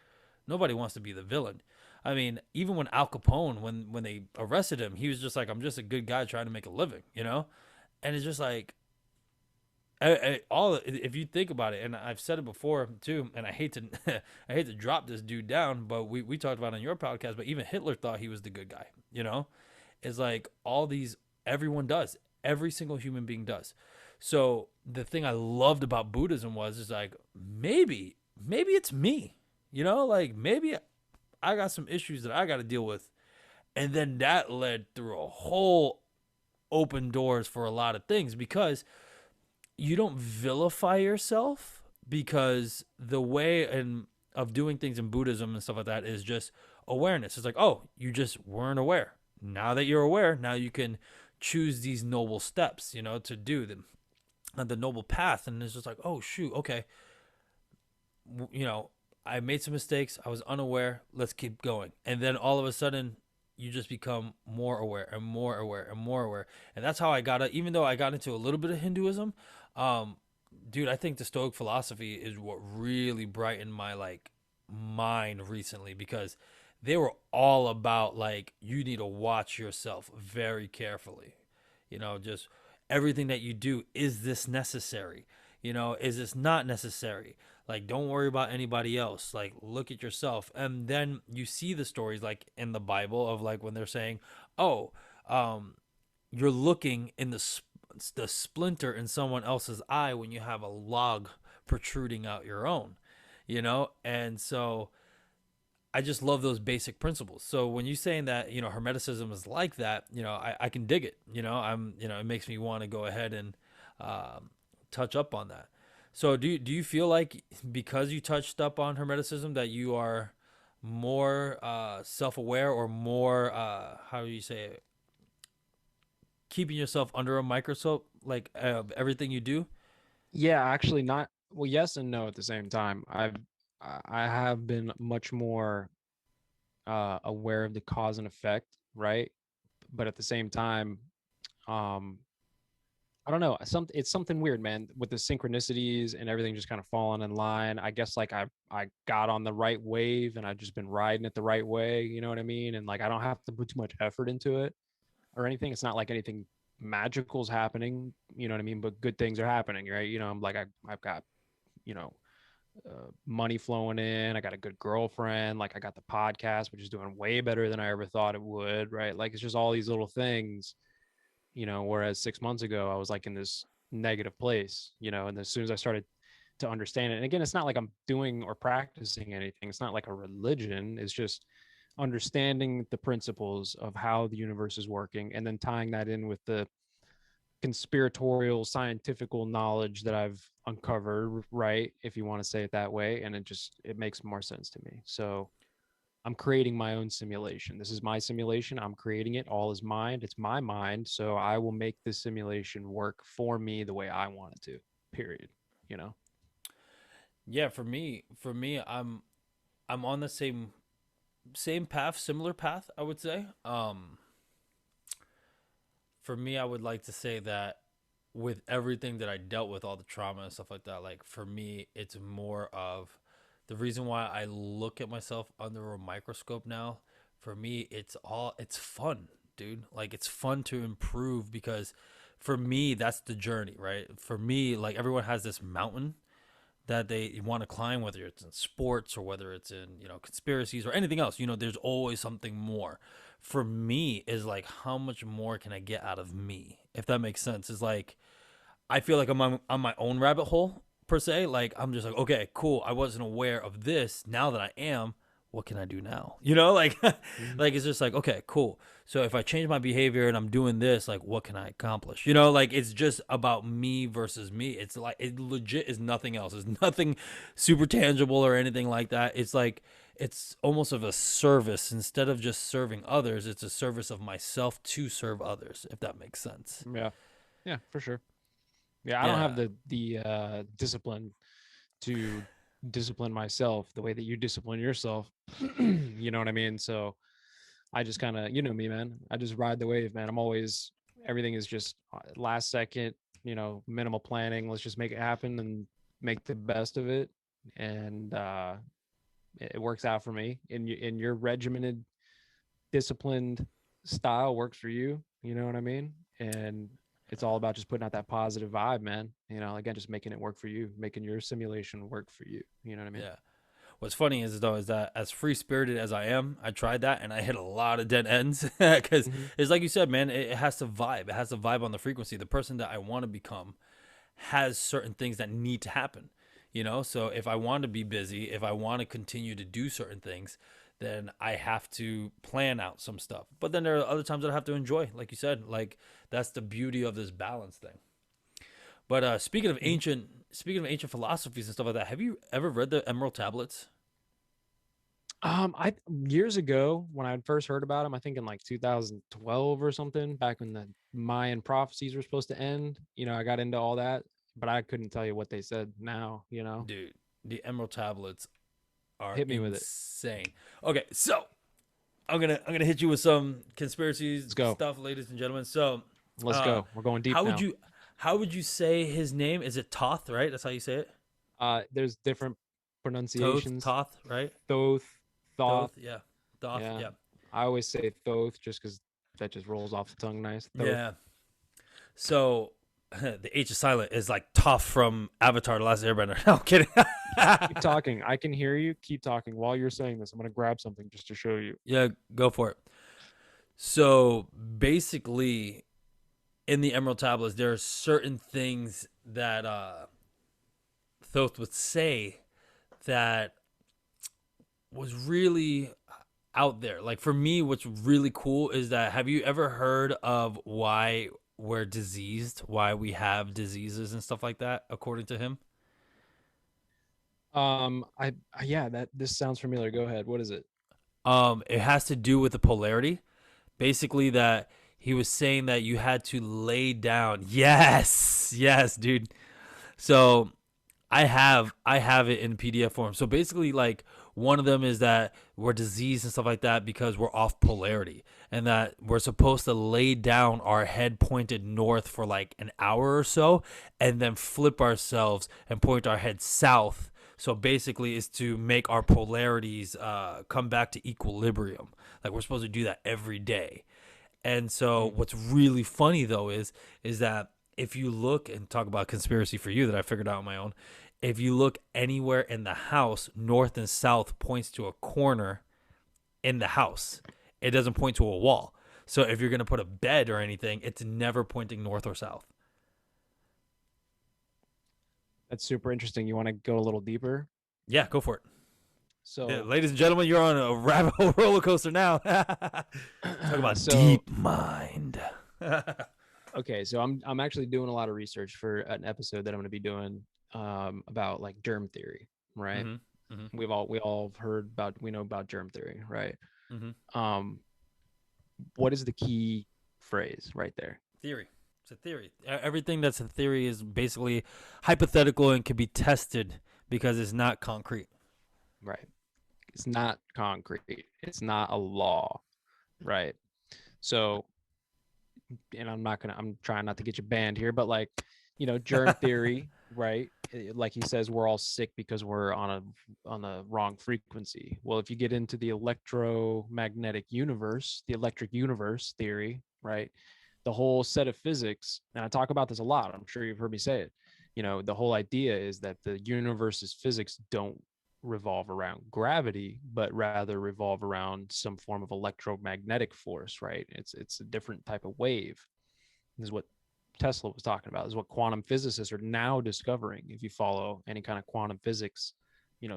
Nobody wants to be the villain. I mean, even when Al Capone, when they arrested him, he was just like, I'm just a good guy trying to make a living. And it's just like, all if you think about it, and I've said it before too, and I hate to I hate to drop this dude down, but we talked about it on your podcast, but even Hitler thought he was the good guy. It's like all these, everyone does, every single human being does. So the thing I loved about Buddhism was, is like, maybe it's me. Like, maybe I got some issues that I got to deal with. And then that led through a whole open doors for a lot of things, because you don't vilify yourself, because the way of doing things in Buddhism and stuff like that is just awareness. It's like, oh, you just weren't aware. Now that you're aware, now you can choose these noble steps, to do them, the noble path. And it's just like, oh shoot, okay, you know, I made some mistakes. I was unaware. Let's keep going. And then all of a sudden, you just become more aware and more aware and more aware. And that's how I got it. Even though I got into a little bit of Hinduism, um, dude, I think the Stoic philosophy is what really brightened my like mind recently because they were all about like you need to watch yourself very carefully. Just everything that you do, is this necessary? Is this not necessary? Like, don't worry about anybody else. Like, look at yourself. And then you see the stories, like in the Bible, of like when they're saying, "Oh, um, you're looking in the splinter in someone else's eye when you have a log protruding out your own." And so I just love those basic principles. So when you're saying that, Hermeticism is like that, I can dig it. It makes me want to go ahead and touch up on that. So do you feel like because you touched up on Hermeticism that you are more self aware or more how do you say it, keeping yourself under a microscope, like everything you do? Yeah, actually not, well, yes and no at the same time. I have been much more aware of the cause and effect, right? But at the same time, um I don't know. It's something weird, man, with the synchronicities and everything just kind of falling in line. I guess like I got on the right wave and I've just been riding it the right way, you know what I mean? And like I don't have to put too much effort into it or anything. It's not like anything magical is happening, you know what I mean? But good things are happening, right? I'm like I've got, you know, money flowing in. I got a good girlfriend. Like I got the podcast, which is doing way better than I ever thought it would, right? Like it's just all these little things, whereas 6 months ago I was like in this negative place, and as soon as I started to understand it, and again, it's not like I'm doing or practicing anything, it's not like a religion, it's just understanding the principles of how the universe is working and then tying that in with the conspiratorial scientifical knowledge that I've uncovered, right? If you want to say it that way. And it makes more sense to me. So I'm creating my own simulation. This is my simulation. I'm creating it. All is mind. It's my mind. So I will make this simulation work for me the way I want it to. Period. You know? Yeah, for me, I'm on the same path, similar path, I would say. For me, I would like to say that with everything that I dealt with, all the trauma and stuff like that, like for me, it's more of the reason why I look at myself under a microscope now. For me, it's fun, dude. Like it's fun to improve because for me, that's the journey, right? For me, like everyone has this mountain that they want to climb, whether it's in sports or whether it's in conspiracies or anything else. There's always something more. For me, is like how much more can I get out of me, if that makes sense. Is like I feel like I'm on my own rabbit hole per se. Like I'm just like, okay, cool. I wasn't aware of this. Now that I am, what can I do now? Like Mhm. like it's just like, okay, cool. So if I change my behavior and I'm doing this, like what can I accomplish? Like it's just about me versus me. It's like it legit is nothing else. It's nothing super tangible or anything like that. It's like it's almost of a service instead of just serving others. It's a service of myself to serve others, if that makes sense. Yeah. Yeah, for sure. Yeah, I don't have Yeah. the discipline to discipline myself the way that you discipline yourself. You know what I mean? So I just kind of, you know me, man. I just ride the wave, man. I'm always, everything is just last second, minimal planning. Let's just make it happen and make the best of it. And it works out for me. In your regimented, disciplined style works for you. You know what I mean? And it's all about just putting out that positive vibe, man. Again, just making it work for you, making your simulation work for you. You know what I mean? Yeah. What's funny is though is that as free spirited as I am, I tried that and I hit a lot of dead ends because Mm-hmm. it's like you said, man. It has to vibe. It has to vibe on the frequency. The person that I want to become has certain things that need to happen. So if I want to be busy, if I want to continue to do certain things, then I have to plan out some stuff. But then there are other times that I have to enjoy, like you said. Like that's the beauty of this balance thing. But Mm-hmm. speaking of ancient philosophies and stuff like that, have you ever read the Emerald Tablets? I years ago when I first heard about him, I think in like 2012 or something, back when the Mayan prophecies were supposed to end. I got into all that, but I couldn't tell you what they said now. Dude, the Emerald Tablets. are Hit me with it. insane. Okay, so I'm gonna hit you with some conspiracy Let's go. stuff, ladies and gentlemen. So, Let's uh, go. We're going deep how would now. you how would you say his name? Is it Toth? Right, that's how you say it. There's different Toth, pronunciations. Toth, right? Thoth, Thoth. Thoth, yeah, Thoth, Yeah. yeah, I always say Thoth just because that just rolls off the tongue nice. Thoth. yeah. So the H is silent is like Toph from Avatar: The Last Airbender. No, I'm kidding. Keep talking. I can hear you. Keep talking. While you're saying this, I'm gonna grab something just to show you. Yeah, go for it. So basically, in the Emerald Tablets, there are certain things that Thoth would say that was really out there. Like for me, what's really cool is that have you ever heard of why we're diseased, why we have diseases and stuff like that, according to him? Yeah, that this sounds familiar. Go ahead. What is it? It has to do with the polarity. Basically, that he was saying that you had to lay down. Yes, yes, dude. So I have it in PDF form. So basically, like one of them is that we're diseased and stuff like that because we're off polarity, and that we're supposed to lay down our head pointed north for like an hour or so, and then flip ourselves and point our head south. So basically, is to make our polarities come back to equilibrium. Like we're supposed to do that every day. And so Mm. what's really funny though is that if you look and talk about conspiracy for you that I figured out on my own, if you look anywhere in the house, north and south points to a corner in the house. It doesn't point to a wall. So if you're gonna put a bed or anything, it's never pointing north or south. That's super interesting. You want to go a little deeper? Yeah, go for it. Yeah, So, ladies and gentlemen, you're on a rabbit hole roller coaster now. Talk about so deep mind. okay, so I'm actually doing a lot of research for an episode that I'm going to be doing about like germ theory, right? Mm-hmm. Mm-hmm. We all heard about we know about germ theory, right? Mm-hmm. Um, what is the key phrase right there? Theory. It's a theory. Everything that's a theory is basically hypothetical and can be tested because it's not concrete. Right. It's not concrete. It's not a law, right? So, and I'm trying not to get you banned here, but like, germ theory, right? Like he says, we're all sick because we're on a wrong frequency. Well, if you get into the electromagnetic universe, the electric universe theory, right? The whole set of physics, and I talk about this a lot. I'm sure you've heard me say it. The whole idea is that the universe's physics don't revolve around gravity, but rather revolve around some form of electromagnetic force, right? It's a different type of wave. This is what Tesla was talking about. This is what quantum physicists are now discovering. If you follow any kind of quantum physics,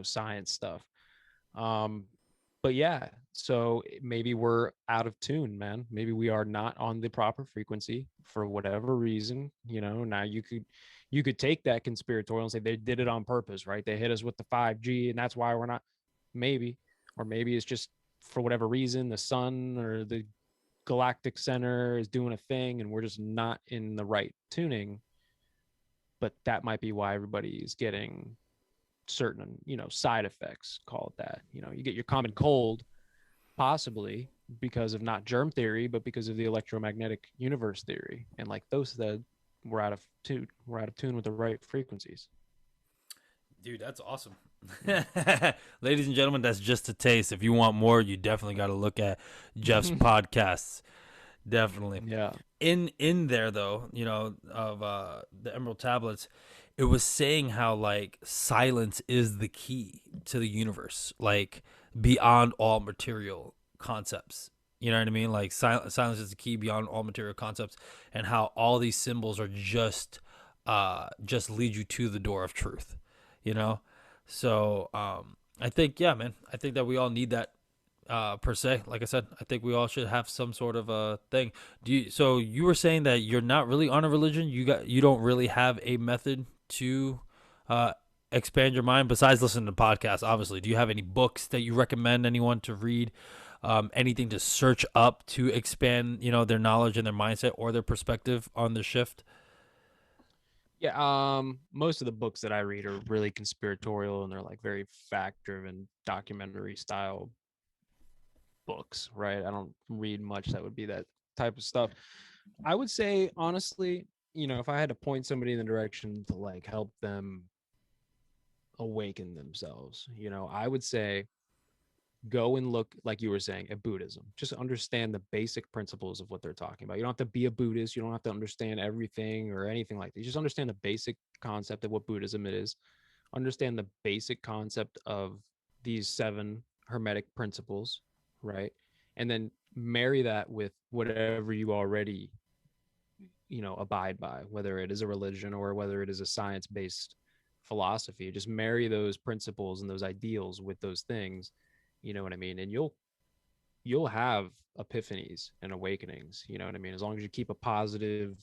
science stuff. Um, but yeah, so maybe we're out of tune, man. Maybe we are not on the proper frequency for whatever reason. Now you could take that conspiratorial and say they did it on purpose, right? They hit us with the 5G and that's why we're not. Maybe, or maybe it's just for whatever reason the sun or the galactic center is doing a thing and we're just not in the right tuning. But that might be why everybody is getting certain side effects, call it that. You get your common cold possibly because of not germ theory but because of the electromagnetic universe theory, and like those said, we're out of tune with the right frequencies. Dude, that's awesome. Ladies and gentlemen, that's just a taste. If you want more, you definitely got to look at Jeff's podcasts. Definitely. Yeah. In there though, of the Emerald Tablets, it was saying how like silence is the key to the universe, like beyond all material concepts. You know what I mean? Like silence is the key beyond all material concepts, and how all these symbols are just lead you to the door of truth. You know, so I think yeah, man. I think that we all need that per se. Like I said, I think we all should have some sort of a thing. So you were saying that you're not really on a religion. You don't really have a method to uh, expand your mind besides listening to podcasts. Obviously, do you have any books that you recommend anyone to read? Anything to search up to expand, their knowledge and their mindset or their perspective on the shift? Yeah, most of the books that I read are really conspiratorial and they're like very fact-driven documentary style books, right? I don't read much that would be that type of stuff. I would say honestly, if I had to point somebody in the direction to like help them awaken themselves, I would say go and look, like you were saying, at Buddhism. Just understand the basic principles of what they're talking about. You don't have to be a Buddhist. You don't have to understand everything or anything like that. You just understand the basic concept of what Buddhism is. Understand the basic concept of these 7 Hermetic principles, right? And then marry that with whatever you already, abide by, whether it is a religion or whether it is a science-based philosophy. Just marry those principles and those ideals with those things, you know what I mean? And you'll have epiphanies and awakenings, you know what I mean? As long as you keep a positive,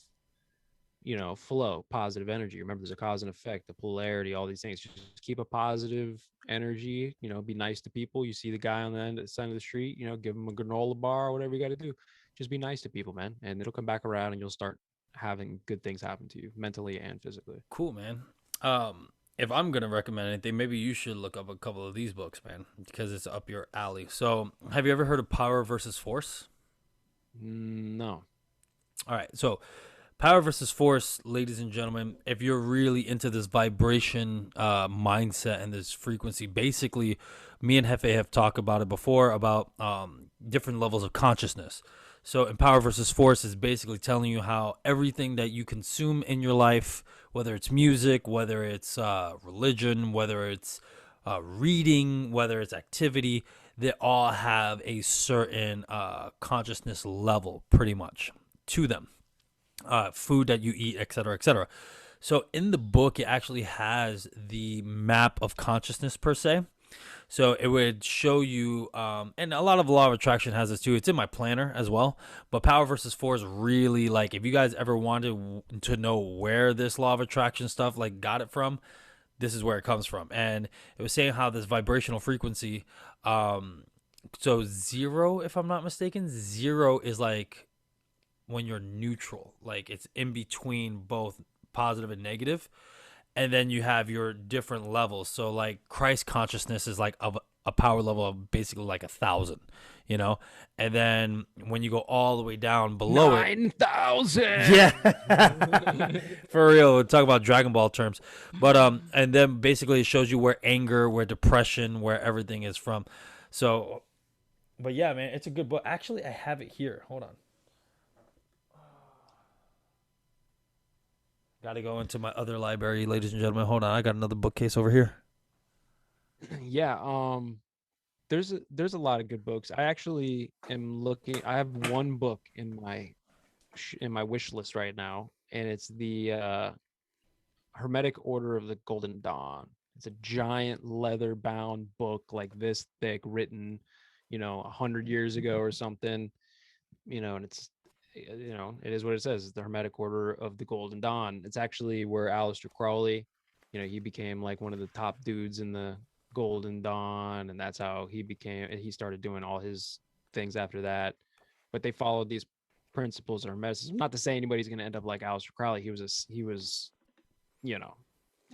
flow, positive energy. Remember, there's a cause and effect, the polarity, all these things. Just keep a positive energy, be nice to people. You see the guy on the end side of the street, give him a granola bar or whatever you got to do. Just be nice to people, man. And it'll come back around and you'll start having good things happen to you mentally and physically. Cool, man. If I'm gonna recommend anything, maybe you should look up a couple of these books, man, because it's up your alley. So, have you ever heard of Power versus Force? No. All right, so Power versus Force, ladies and gentlemen, if you're really into this vibration mindset and this frequency, basically, me and Hefe have talked about it before about different levels of consciousness. So, in Power versus Force is basically telling you how everything that you consume in your life, whether it's music, whether it's religion, whether it's reading, whether it's activity, they all have a certain consciousness level, pretty much, to them. Food that you eat, etc., etc. So in the book, it actually has the map of consciousness per se. So it would show you, and a lot of law of attraction has this too. It's in my planner as well. But Power versus Force really, like, if you guys ever wanted to know where this law of attraction stuff like got it from, this is where it comes from. And it was saying how this vibrational frequency, so zero, if I'm not mistaken, zero is like when you're neutral, like it's in between both positive and negative, and then you have your different levels. So like Christ consciousness is like of a power level of basically like 1,000, and then when you go all the way down below it, 9,000. yeah, for real, we'll talk about Dragon Ball terms, but and then basically it shows you where anger, where depression, where everything is from. So, but yeah, man, it's a good book. Actually, I have it here. Hold on. Got to go into my other library, ladies and gentlemen. Hold on, I got another bookcase over here. Yeah, there's a lot of good books. I actually am looking. I have one book in my wish list right now, and it's the Hermetic Order of the Golden Dawn. It's a giant leather bound book like this thick, written, 100 years ago or something. And it's, it is what it says. It's the Hermetic Order of the Golden Dawn. It's actually where Aleister Crowley, he became like one of the top dudes in the Golden Dawn, and that's how he started doing all his things after that. But they followed these principles or messages. Not to say anybody's going to end up like Aleister Crowley. He was, you know,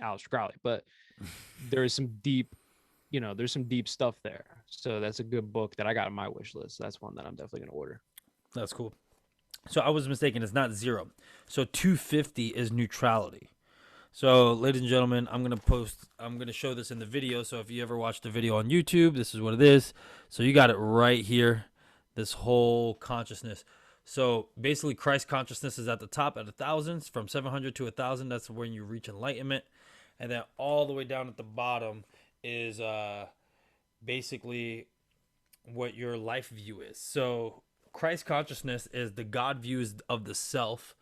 Aleister Crowley, but there is some deep, there's some deep stuff there. So that's a good book that I got on my wish list. That's one that I'm definitely going to order. That's cool. So I was mistaken. It's not zero. So 250 is neutrality. So, ladies and gentlemen, I'm going to show this in the video. So if you ever watch the video on YouTube, this is what it is. So you got it right here, this whole consciousness. So basically, Christ consciousness is at the top at 1,000, from 700 to 1,000. That's when you reach enlightenment. And then all the way down at the bottom is basically what your life view is. So Christ consciousness is the God views of the self.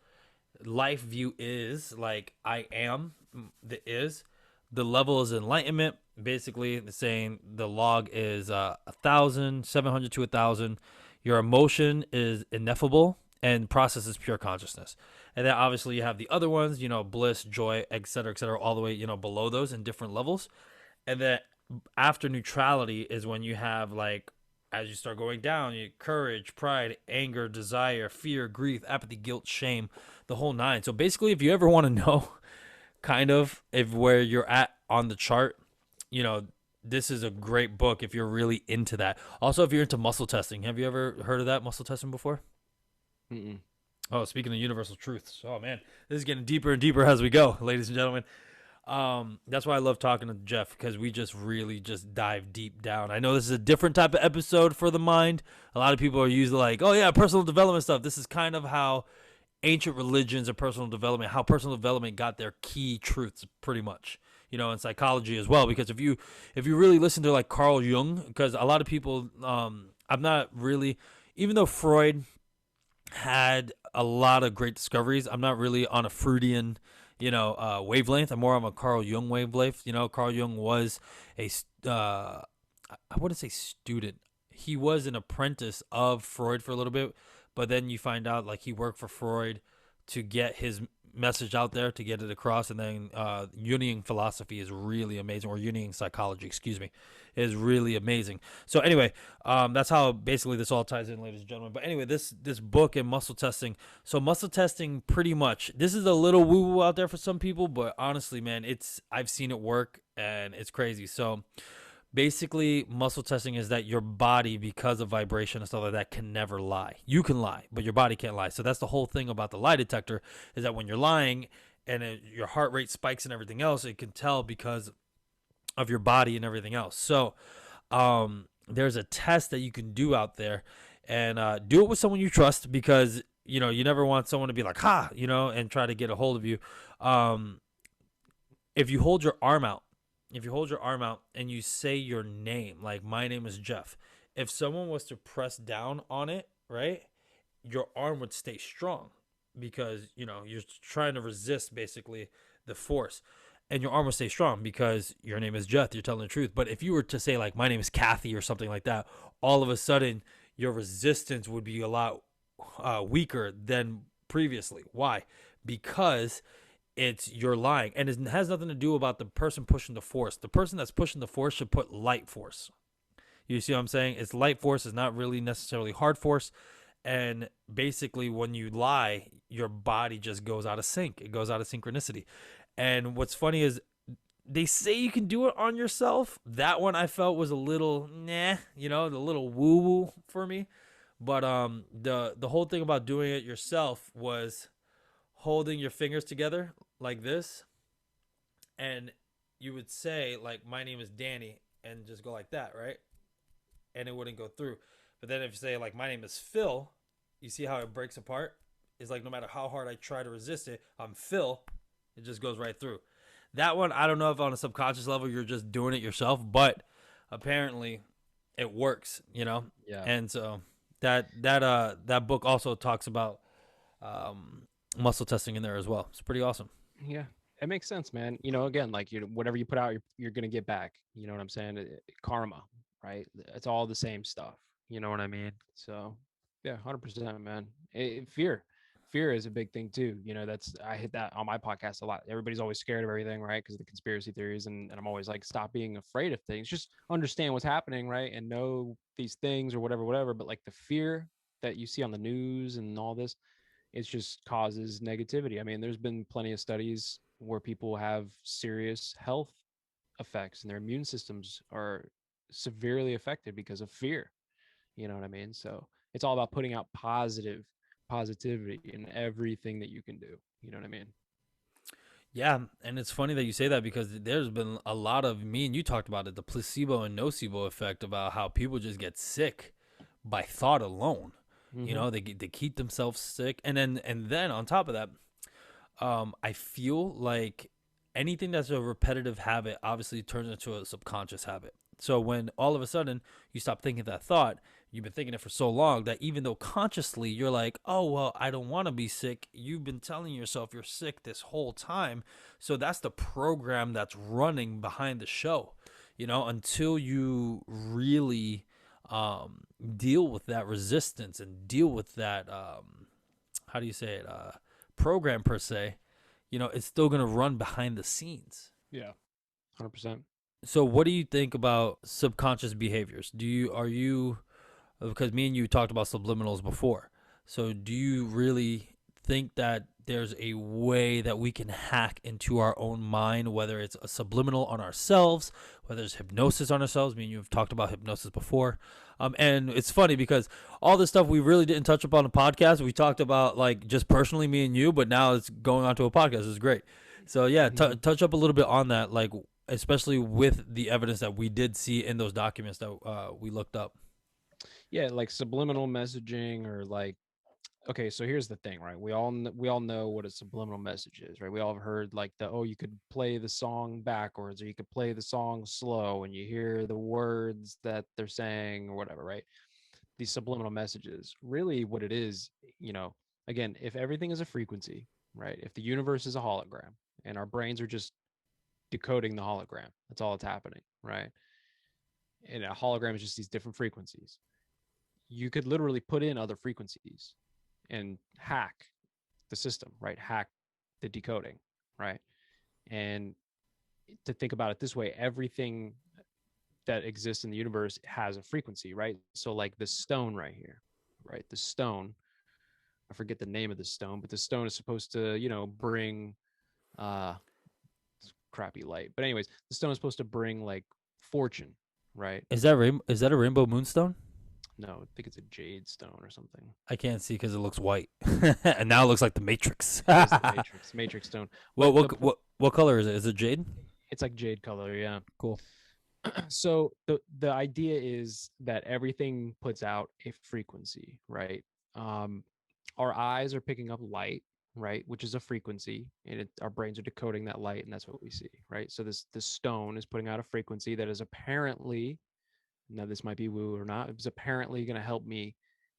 Life view is like I am, the is. The level is enlightenment. Basically, saying the log is 1,000, 700 to 1,000. Your emotion is ineffable, and process is pure consciousness. And then obviously you have the other ones, bliss, joy, etc., all the way, below those in different levels. And then after neutrality is when you have, like, as you start going down, courage, pride, anger, desire, fear, grief, apathy, guilt, shame, the whole nine. So basically, if you ever want to know kind of, if where you're at on the chart, you know, this is a great book if you're really into that. Also, if you're into muscle testing, have you ever heard of that muscle testing before? Mm-mm. Oh, speaking of universal truths, oh man, this is getting deeper and deeper as we go, ladies and gentlemen. That's why I love talking to Jeff, because we just really just dive deep down. I know this is a different type of episode for the mind. A lot of people are usually like, oh yeah, personal development stuff. This is kind of how ancient religions and personal development, how personal development got their key truths, pretty much. You know, in psychology as well. Because if you really listen to like Carl Jung, because a lot of people, I'm not really, even though Freud had a lot of great discoveries, I'm not really on a Freudian, wavelength. I'm more on a Carl Jung wavelength. You know, Carl Jung was a, I wouldn't say student. He was an apprentice of Freud for a little bit, but then you find out like he worked for Freud to get his message out there, to get it across. And then Jungian philosophy is really amazing, or Jungian psychology, excuse me, is really amazing. So anyway, that's how basically this all ties in, ladies and gentlemen. But anyway, this book and muscle testing. So muscle testing, pretty much, this is a little woo woo out there for some people, but honestly, man, I've seen it work and it's crazy. So basically, muscle testing is that your body, because of vibration and stuff like that, can never lie. You can lie, but your body can't lie. So that's the whole thing about the lie detector, is that when you're lying and your heart rate spikes and everything else, it can tell because of your body and everything else. So there's a test that you can do out there, and do it with someone you trust, because you never want someone to be like, ha, and try to get a hold of you. If you hold your arm out, and you say your name, like my name is Jeff, if someone was to press down on it, right, your arm would stay strong, because you're trying to resist basically the force, and your arm would stay strong because your name is Jeff, you're telling the truth. But if you were to say like my name is Kathy or something like that, all of a sudden your resistance would be a lot weaker than previously. Why? Because you're lying, and it has nothing to do about the person pushing the force. The person that's pushing the force should put light force. You see what I'm saying? It's light force. It's not really necessarily hard force. And basically, when you lie, your body just goes out of sync. It goes out of synchronicity. And what's funny is they say you can do it on yourself. That one I felt was a little a little woo woo for me. But the whole thing about doing it yourself was holding your fingers together like this, and you would say like my name is Danny, and just go like that, right? And it wouldn't go through. But then if you say like my name is Phil, you see how it breaks apart? It's like no matter how hard I try to resist it, I'm Phil, it just goes right through. That one, I don't know if on a subconscious level you're just doing it yourself, but apparently it works, Yeah. And so that book also talks about muscle testing in there as well. It's pretty awesome. Yeah, it makes sense, man. Again, like whatever you put out, you're gonna get back. You know what I'm saying? Karma, right? It's all the same stuff. You know what I mean? So, yeah, 100%, man. Fear is a big thing too. I hit that on my podcast a lot. Everybody's always scared of everything, right? Because of the conspiracy theories, and I'm always like, stop being afraid of things. Just understand what's happening, right? And know these things or whatever. But like the fear that you see on the news and all this, it just causes negativity. I mean, there's been plenty of studies where people have serious health effects and their immune systems are severely affected because of fear. You know what I mean? So it's all about putting out positivity in everything that you can do. You know what I mean? Yeah, and it's funny that you say that, because there's been a lot of, me and you talked about it, the placebo and nocebo effect, about how people just get sick by thought alone. Mm-hmm. They keep themselves sick, and then on top of that, I feel like anything that's a repetitive habit obviously turns into a subconscious habit. So when all of a sudden you stop thinking that thought, you've been thinking it for so long that even though consciously you're like, oh, well, I don't want to be sick, you've been telling yourself you're sick this whole time. So that's the program that's running behind the show, until you really deal with that resistance and deal with that, how do you say it, program per se, it's still going to run behind the scenes. Yeah, 100%. So what do you think about subconscious behaviors? Are you, because me and you talked about subliminals before. So do you really think that there's a way that we can hack into our own mind, whether it's a subliminal on ourselves, whether it's hypnosis on ourselves. I mean, you've talked about hypnosis before. And it's funny because all this stuff we really didn't touch upon the podcast. We talked about like just personally me and you, but now it's going on to a podcast. It's great. So yeah, Mhm. touch up a little bit on that, like especially with the evidence that we did see in those documents that we looked up. Yeah, like subliminal messaging or like okay, so here's the thing, right? We all know what a subliminal message is, right? We all have heard like the oh, you could play the song backwards or you could play the song slow and you hear the words that they're saying or whatever, right? These subliminal messages. Really what it is, again, if everything is a frequency, right? If the universe is a hologram and our brains are just decoding the hologram, that's all that's happening, right? And a hologram is just these different frequencies. You could literally put in other frequencies and hack the system, right? Hack the decoding, right? And to think about it this way, everything that exists in the universe has a frequency, right? So, like the stone right here, right? The stone, I forget the name of the stone, but the stone is supposed to, bring uh crappy light. But anyways, the stone is supposed to bring like fortune, right? Is that a rainbow moonstone? No, I think it's a jade stone or something. I can't see because it looks white, and now it looks like the Matrix. It is the Matrix stone. what But the what point, what color is it? Is it jade? it's like jade color, yeah. Cool. So the idea is that everything puts out a frequency, right? Um, our eyes are picking up light, right, which is a frequency, and our brains are decoding that light, and that's what we see, right? So this stone is putting out a frequency that is apparently, now this might be woo or not, it's apparently going to help me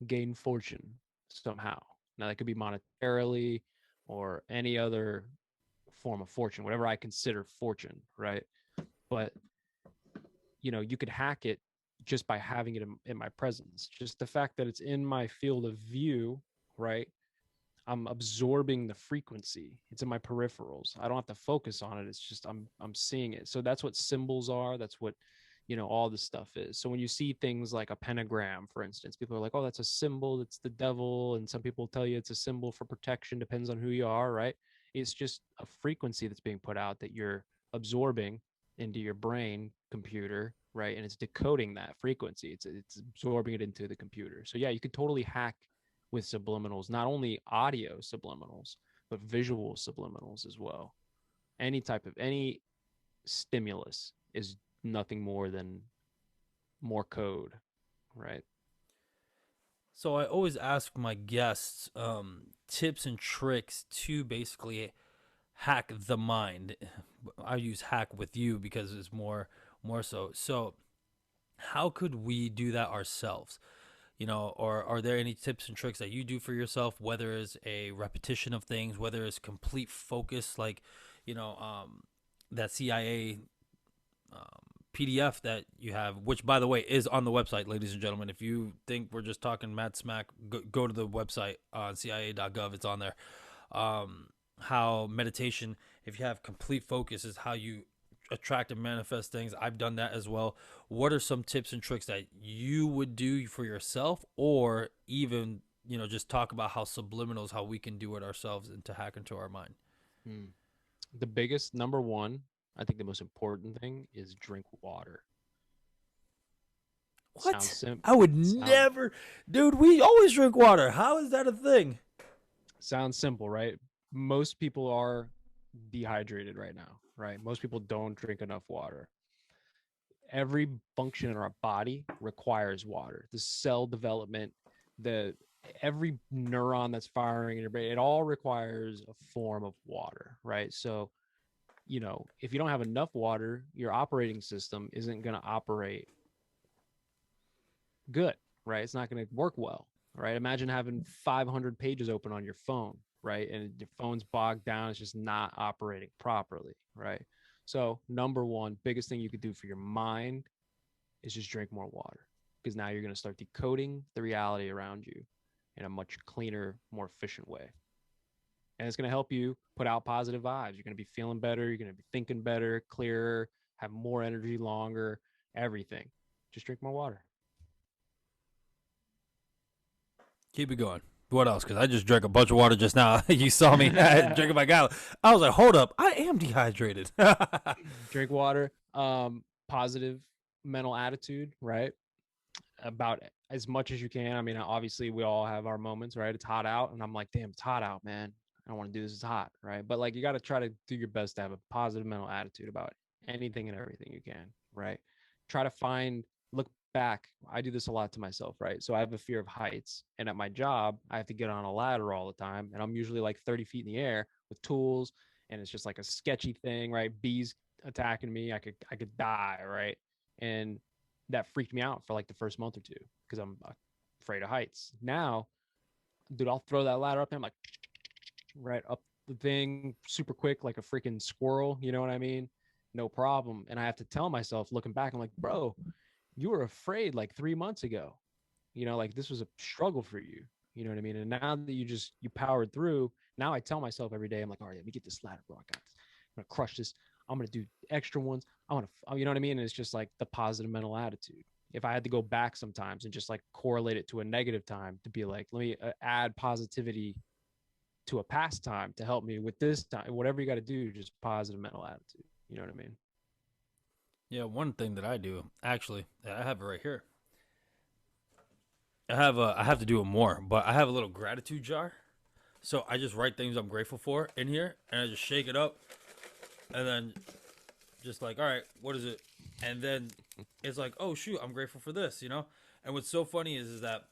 gain fortune somehow. Now that could be monetarily or any other form of fortune, whatever I consider fortune, right? But you could hack it just by having it in my presence. Just the fact that it's in my field of view, right? I'm absorbing the frequency. It's in my peripherals. I don't have to focus on it. It's just I'm seeing it. So that's what symbols are. That's what all this stuff is. So when you see things like a pentagram, for instance, people are like, "Oh, that's a symbol. It's the devil." And some people tell you it's a symbol for protection. Depends on who you are, right? It's just a frequency that's being put out that you're absorbing into your brain computer, right? And it's decoding that frequency. It's absorbing it into the computer. So yeah, you could totally hack with subliminals, not only audio subliminals, but visual subliminals as well. Any stimulus is nothing more than more code, right? So I always ask my guests tips and tricks to basically hack the mind. I use hack with you because it's more so. So how could we do that ourselves? Or are there any tips and tricks that you do for yourself, whether it's a repetition of things, whether it's complete focus, like, you know, that CIA PDF that you have, which by the way is on the website, ladies and gentlemen. If you think we're just talking mad smack, go to the website on CIA.gov. It's on there. How meditation, if you have complete focus, is how you attract and manifest things. I've done that as well. What are some tips and tricks that you would do for yourself, or even just talk about how subliminals, how we can do it ourselves and to hack into our mind? Hmm. The biggest number one, I think the most important thing is drink water. Sounds What? sim I would sound never, dude. We always drink water. How is that a thing? sounds simple, right? Most people are dehydrated right now, right? Most people don't drink enough water. Every function in our body requires water. The cell development, the every neuron that's firing in your brain, it all requires a form of water, right? So, if you don't have enough water, your operating system isn't going to operate good, right? It's not going to work well, right? Imagine having 500 pages open on your phone, right? And your phone's bogged down, it's just not operating properly, right? So, number one, biggest thing you could do for your mind is just drink more water because now you're going to start decoding the reality around you in a much cleaner, more efficient way. And it's going to help you put out positive vibes. You're going to be feeling better. You're going to be thinking better, clearer, have more energy longer, everything. Just drink more water. Keep it going. What else? Because I just drank a bunch of water just now. You saw me drinking my gallon. I was like, hold up, I am dehydrated. Drink water. Positive mental attitude, right? About as much as you can. I mean, obviously we all have our moments, right? It's hot out and I'm like, damn, it's hot out, man. I don't want to do this. It's hot, right? But like you got to try to do your best to have a positive mental attitude about anything and everything you can, right? Try to look back. I do this a lot to myself, right? So I have a fear of heights, and at my job, I have to get on a ladder all the time, and I'm usually like 30 feet in the air with tools, and it's just like a sketchy thing, right? Bees attacking me, I could die, right? And that freaked me out for like the first month or two because I'm afraid of heights. Now, dude, I'll throw that ladder up there. I'm like, right up the thing super quick, like a freaking squirrel. You know what I mean? No problem. And I have to tell myself, looking back, I'm like, bro, you were afraid like 3 months ago. You know, like this was a struggle for you. You know what I mean? And now that you powered through, now I tell myself every day, I'm like, all right, let me get this ladder, bro. I got this. I'm gonna crush this. I'm gonna do extra ones. I want to, you know what I mean? And it's just like the positive mental attitude. If I had to go back sometimes and just like correlate it to a negative time to be like, let me add positivity to a pastime to help me with this time, whatever you got to do, just positive mental attitude. You know what I mean? Yeah, one thing that I do actually, I have it right here. I have to do it more, but I have a little gratitude jar. So I just write things I'm grateful for in here, and I just shake it up, and then just like, all right, what is it? And then it's like, oh shoot, I'm grateful for this, you know. And what's so funny is that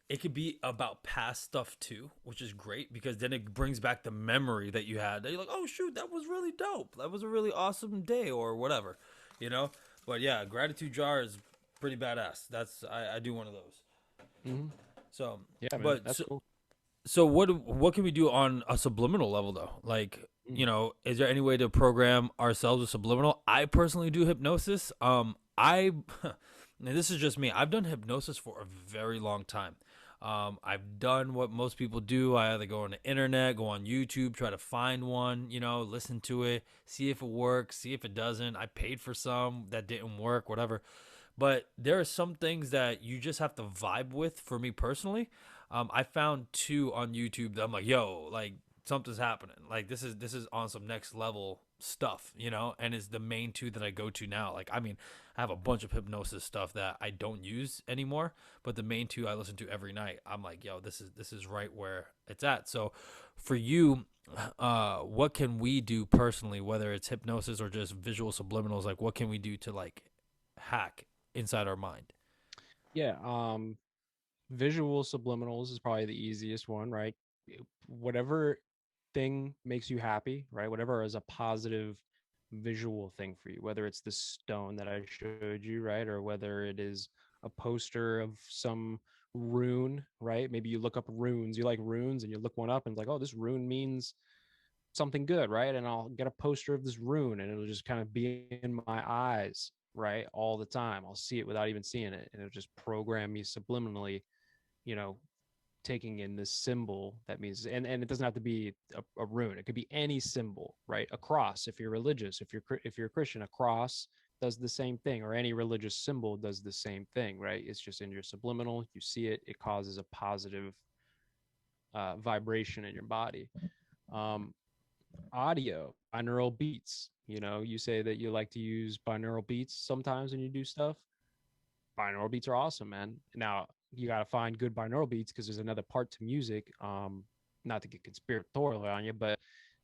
it could be about past stuff too, which is great because then it brings back the memory that you had. That you're like, oh shoot, that was really dope. That was a really awesome day or whatever, you know. But yeah, gratitude jar is pretty badass. I do one of those. Mm-hmm. So, Yeah, man, but that's so, cool. so what can we do on a subliminal level though? Like, Mm. is there any way to program ourselves with subliminal? I personally do hypnosis. I and this is just me. I've done hypnosis for a very long time. I've done what most people do. I either go on the internet, go on YouTube, try to find one, listen to it, see if it works, see if it doesn't. I paid for some that didn't work, whatever. But there are some things that you just have to vibe with. For me personally, I found two on YouTube that I'm like, yo, like something's happening. Like this is on some next level stuff, and it's the main two that I go to now. Like, I mean, I have a bunch of hypnosis stuff that I don't use anymore, but the main two I listen to every night. I'm like, yo, this is right where it's at. So for you, what can we do personally, whether it's hypnosis or just visual subliminals? Like, what can we do to like hack inside our mind? Yeah. Visual subliminals is probably the easiest one, right? Whatever thing makes you happy, right? Whatever is a positive visual thing for you, whether it's the stone that I showed you, right? Or whether it is a poster of some rune, right? Maybe you look up runes, you like runes and you look one up and it's like, oh, this rune means something good, right? And I'll get a poster of this rune and it'll just kind of be in my eyes, right? All the time. I'll see it without even seeing it. And it'll just program me subliminally, you know, taking in this symbol that means, and it doesn't have to be a rune. It could be any symbol, right? A cross, if you're religious, if you're a Christian, a cross does the same thing, or any religious symbol does the same thing, right? It's just in your subliminal. You see it, it causes a positive vibration in your body. Um, Audio, binaural beats. You know, you say that you like to use binaural beats sometimes when you do stuff. Binaural beats are awesome, man. Now you got to find good binaural beats because there's another part to music. Not to get conspiratorial on you, but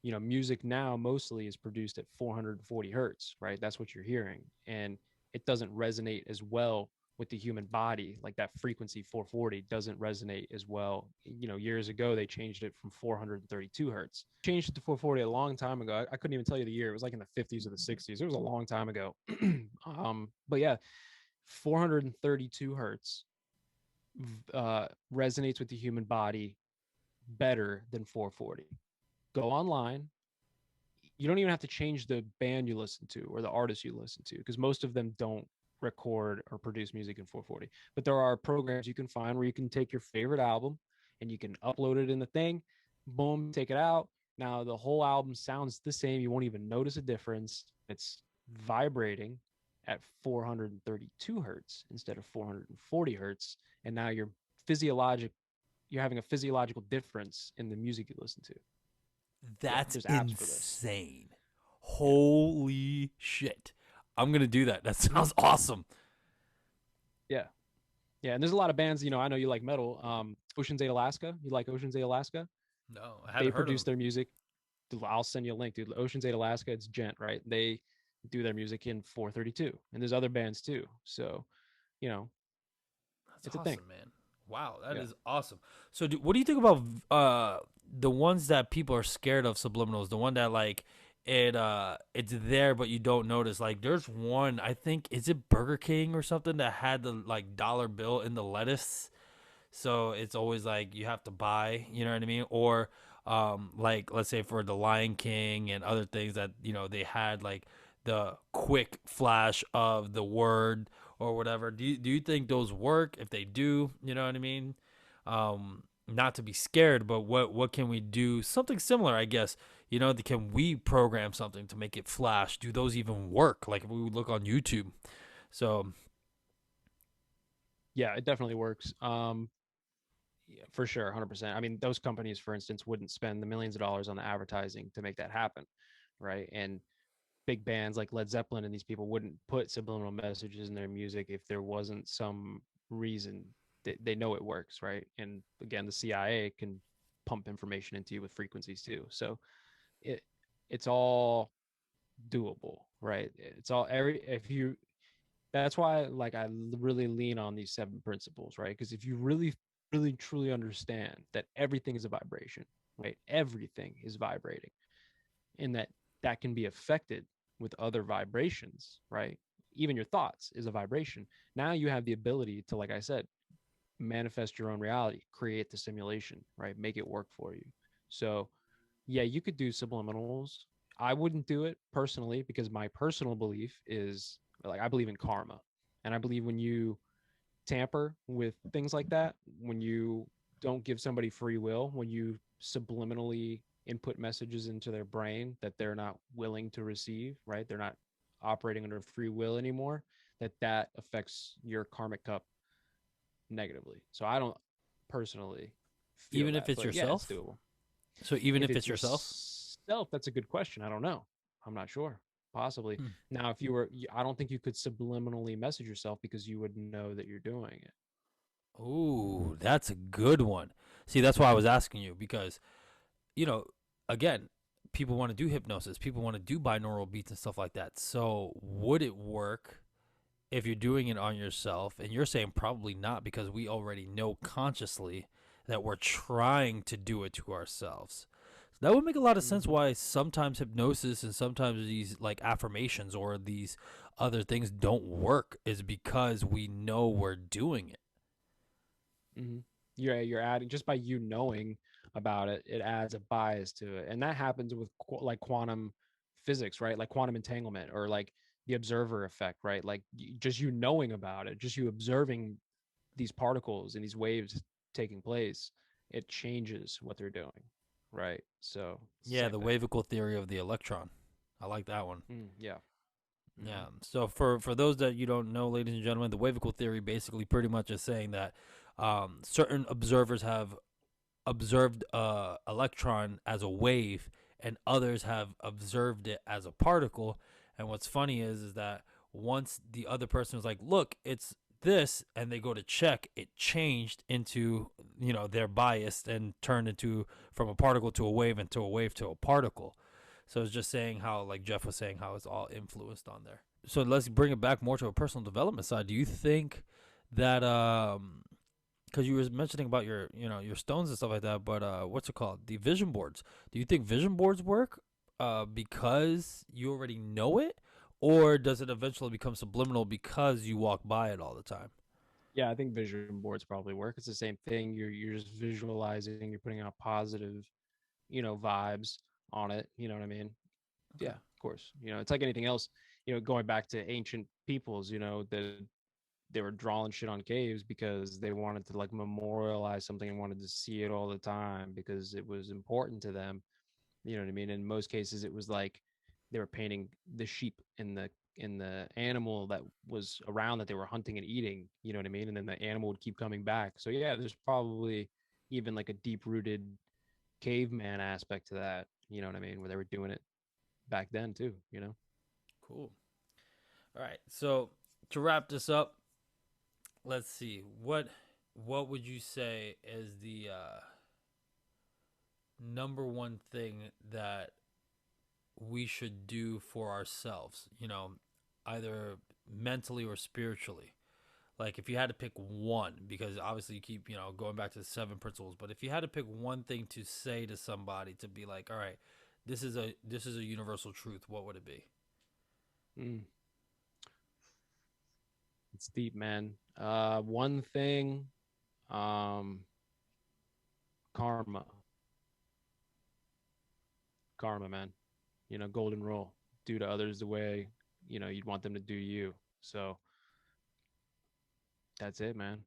music now mostly is produced at 440 hertz, right? That's what you're hearing, and it doesn't resonate as well with the human body. Like that frequency 440 doesn't resonate as well. Years ago they changed it from 432 hertz. Changed it to 440 a long time ago. I couldn't even tell you the year. It was like in the 50s or the 60s. It was a long time ago. But yeah, 432 hertz resonates with the human body better than 440. Go online. You don't even have to change the band you listen to or the artist you listen to because most of them don't record or produce music in 440. But there are programs you can find where you can take your favorite album and you can upload it in the thing, boom, take it out. Now the whole album sounds the same. You won't even notice a difference. It's vibrating at 432 hertz instead of 440 hertz. And now you're physiologic. you're having a physiological difference in the music you listen to. Yeah, That's there's apps for this. insane. Yeah. Holy shit. I'm gonna do that. That Hmm. sounds awesome. Yeah. Yeah. And there's a lot of bands, I know you like metal. Ocean's 8 Alaska. You like Ocean's 8 Alaska? No, I They haven't heard of produce them. their music. I'll send you a link, dude. Ocean's 8 Alaska, it's Gent, right? They do their music in 432. And there's other bands too. So, you know, That's it's a thing. awesome, man. Wow, that Yeah. is awesome. So, what do you think about the ones that people are scared of subliminals? The one that like it's there but you don't notice. Like, there's one, I think, is it Burger King or something that had the like dollar bill in the lettuce? So it's always like you have to buy, you know what I mean? Or like let's say for the Lion King and other things that, they had like the quick flash of the word or whatever. Do you think those work? If they do, you know what I mean? Not to be scared, but what can we do? Something similar, I guess. Can we program something to make it flash? Do those even work? Like if we would look on YouTube. So Yeah, it definitely works. Yeah, for sure, 100%. I mean, those companies, for instance, wouldn't spend the millions of dollars on the advertising to make that happen, right? And big bands like Led Zeppelin and these people wouldn't put subliminal messages in their music if there wasn't some reason that they know it works, right? And again, the CIA can pump information into you with frequencies too. So it it's all doable, right? It's all every if you that's why like I really lean on these seven principles, right? Because if you really truly understand that everything is a vibration, right? Everything is vibrating, and that can be affected with other vibrations, right? Even your thoughts is a vibration. Now you have the ability to, like I said, manifest your own reality, create the simulation, right? Make it work for you. So yeah, you could do subliminals. I wouldn't do it personally because my personal belief is like I believe in karma. And I believe when you tamper with things like that, when you don't give somebody free will, when you subliminally input messages into their brain that they're not willing to receive, right? They're not operating under free will anymore, that affects your karmic cup negatively. So I don't personally feel even if that, it's but yeah, it's yourself, doable. so even If if it's it's yourself. yourself, that's a good question. I don't know. I'm not sure. Possibly. Hmm. Now, if you were, I don't think you could subliminally message yourself because you would know that you're doing it. Ooh, that's a good one. See, that's why I was asking you because, you know, again, people want to do hypnosis, people want to do binaural beats and stuff like that. So, would it work if you're doing it on yourself? And you're saying probably not because we already know consciously that we're trying to do it to ourselves. So that would make a lot of sense Mm-hmm. why sometimes hypnosis and sometimes these like affirmations or these other things don't work is because we know we're doing it. Mm-hmm. You're adding just by you knowing about it, it adds a bias to it, and that happens with like quantum physics, right? Like quantum entanglement or like the observer effect, right? Like just you knowing about it, just you observing these particles and these waves taking place, it changes what they're doing, right? So it's the Yeah, same the thing. wavical theory of the electron. I like that one. Yeah. Hmm. Yeah. So for those that you don't know, ladies and gentlemen, the wavical theory basically pretty much is saying that certain observers have observed electron as a wave, and others have observed it as a particle. And what's funny is that once the other person was like, "Look, it's this," and they go to check, it changed into their bias and turned into from a particle to a wave and to a wave to a particle. So it's just saying how, like Jeff was saying, how it's all influenced on there. So let's bring it back more to a personal development side. Do you think that because you were mentioning about your stones and stuff like that, but what's it called, the vision boards, do you think vision boards work because you already know it, or does it eventually become subliminal because you walk by it all the time? Yeah, I think vision boards probably work. It's the same thing. You're just visualizing, you're putting out positive, vibes on it. You know what I mean? Yeah, Okay. of course. It's like anything else. Going back to ancient peoples, that they were drawing shit on caves because they wanted to like memorialize something and wanted to see it all the time because it was important to them. You know what I mean? In most cases, it was like they were painting the sheep in the animal that was around that they were hunting and eating. You know what I mean? And then the animal would keep coming back. So yeah, there's probably even like a deep rooted caveman aspect to that. You know what I mean? Where they were doing it back then too. You know. Cool. All right. So to wrap this up, let's see what would you say is the number one thing that we should do for ourselves, either mentally or spiritually? Like if you had to pick one, because obviously you keep, going back to the 7 principles, but if you had to pick one thing to say to somebody to be like, all right, this is a universal truth, what would it be? Mm, it's deep, man. One thing, um, karma, karma, man. You know, golden rule: do to others the way you'd want them to do you. So that's it, man.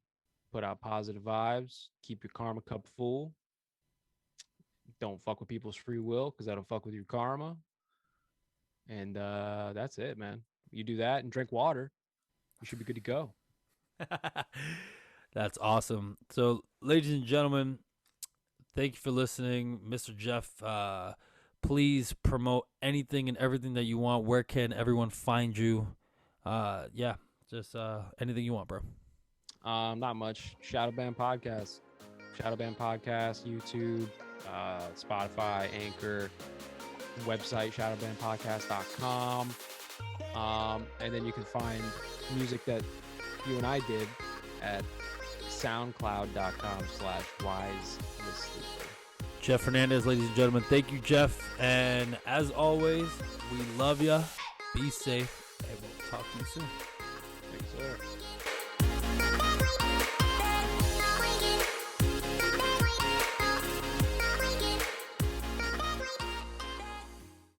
Put out positive vibes. Keep your karma cup full. Don't fuck with people's free will because that'll fuck with your karma. And that's it, man. You do that and drink water, you should be good to go. That's awesome. So, ladies and gentlemen, thank you for listening, Mr. Jeff. Please promote anything and everything that you want. Where can everyone find you? Yeah, just anything you want, bro. Not much. Shadowban Podcast. Shadowban Podcast, YouTube, Spotify, Anchor, website, shadowbandpodcast.com. And then you can find music that you and I did at soundcloud.com/wise. Jeff Fernandez, ladies and gentlemen. Thank you, Jeff. And as always, we love you. Be safe, and we'll talk to you soon. Thanks, sir.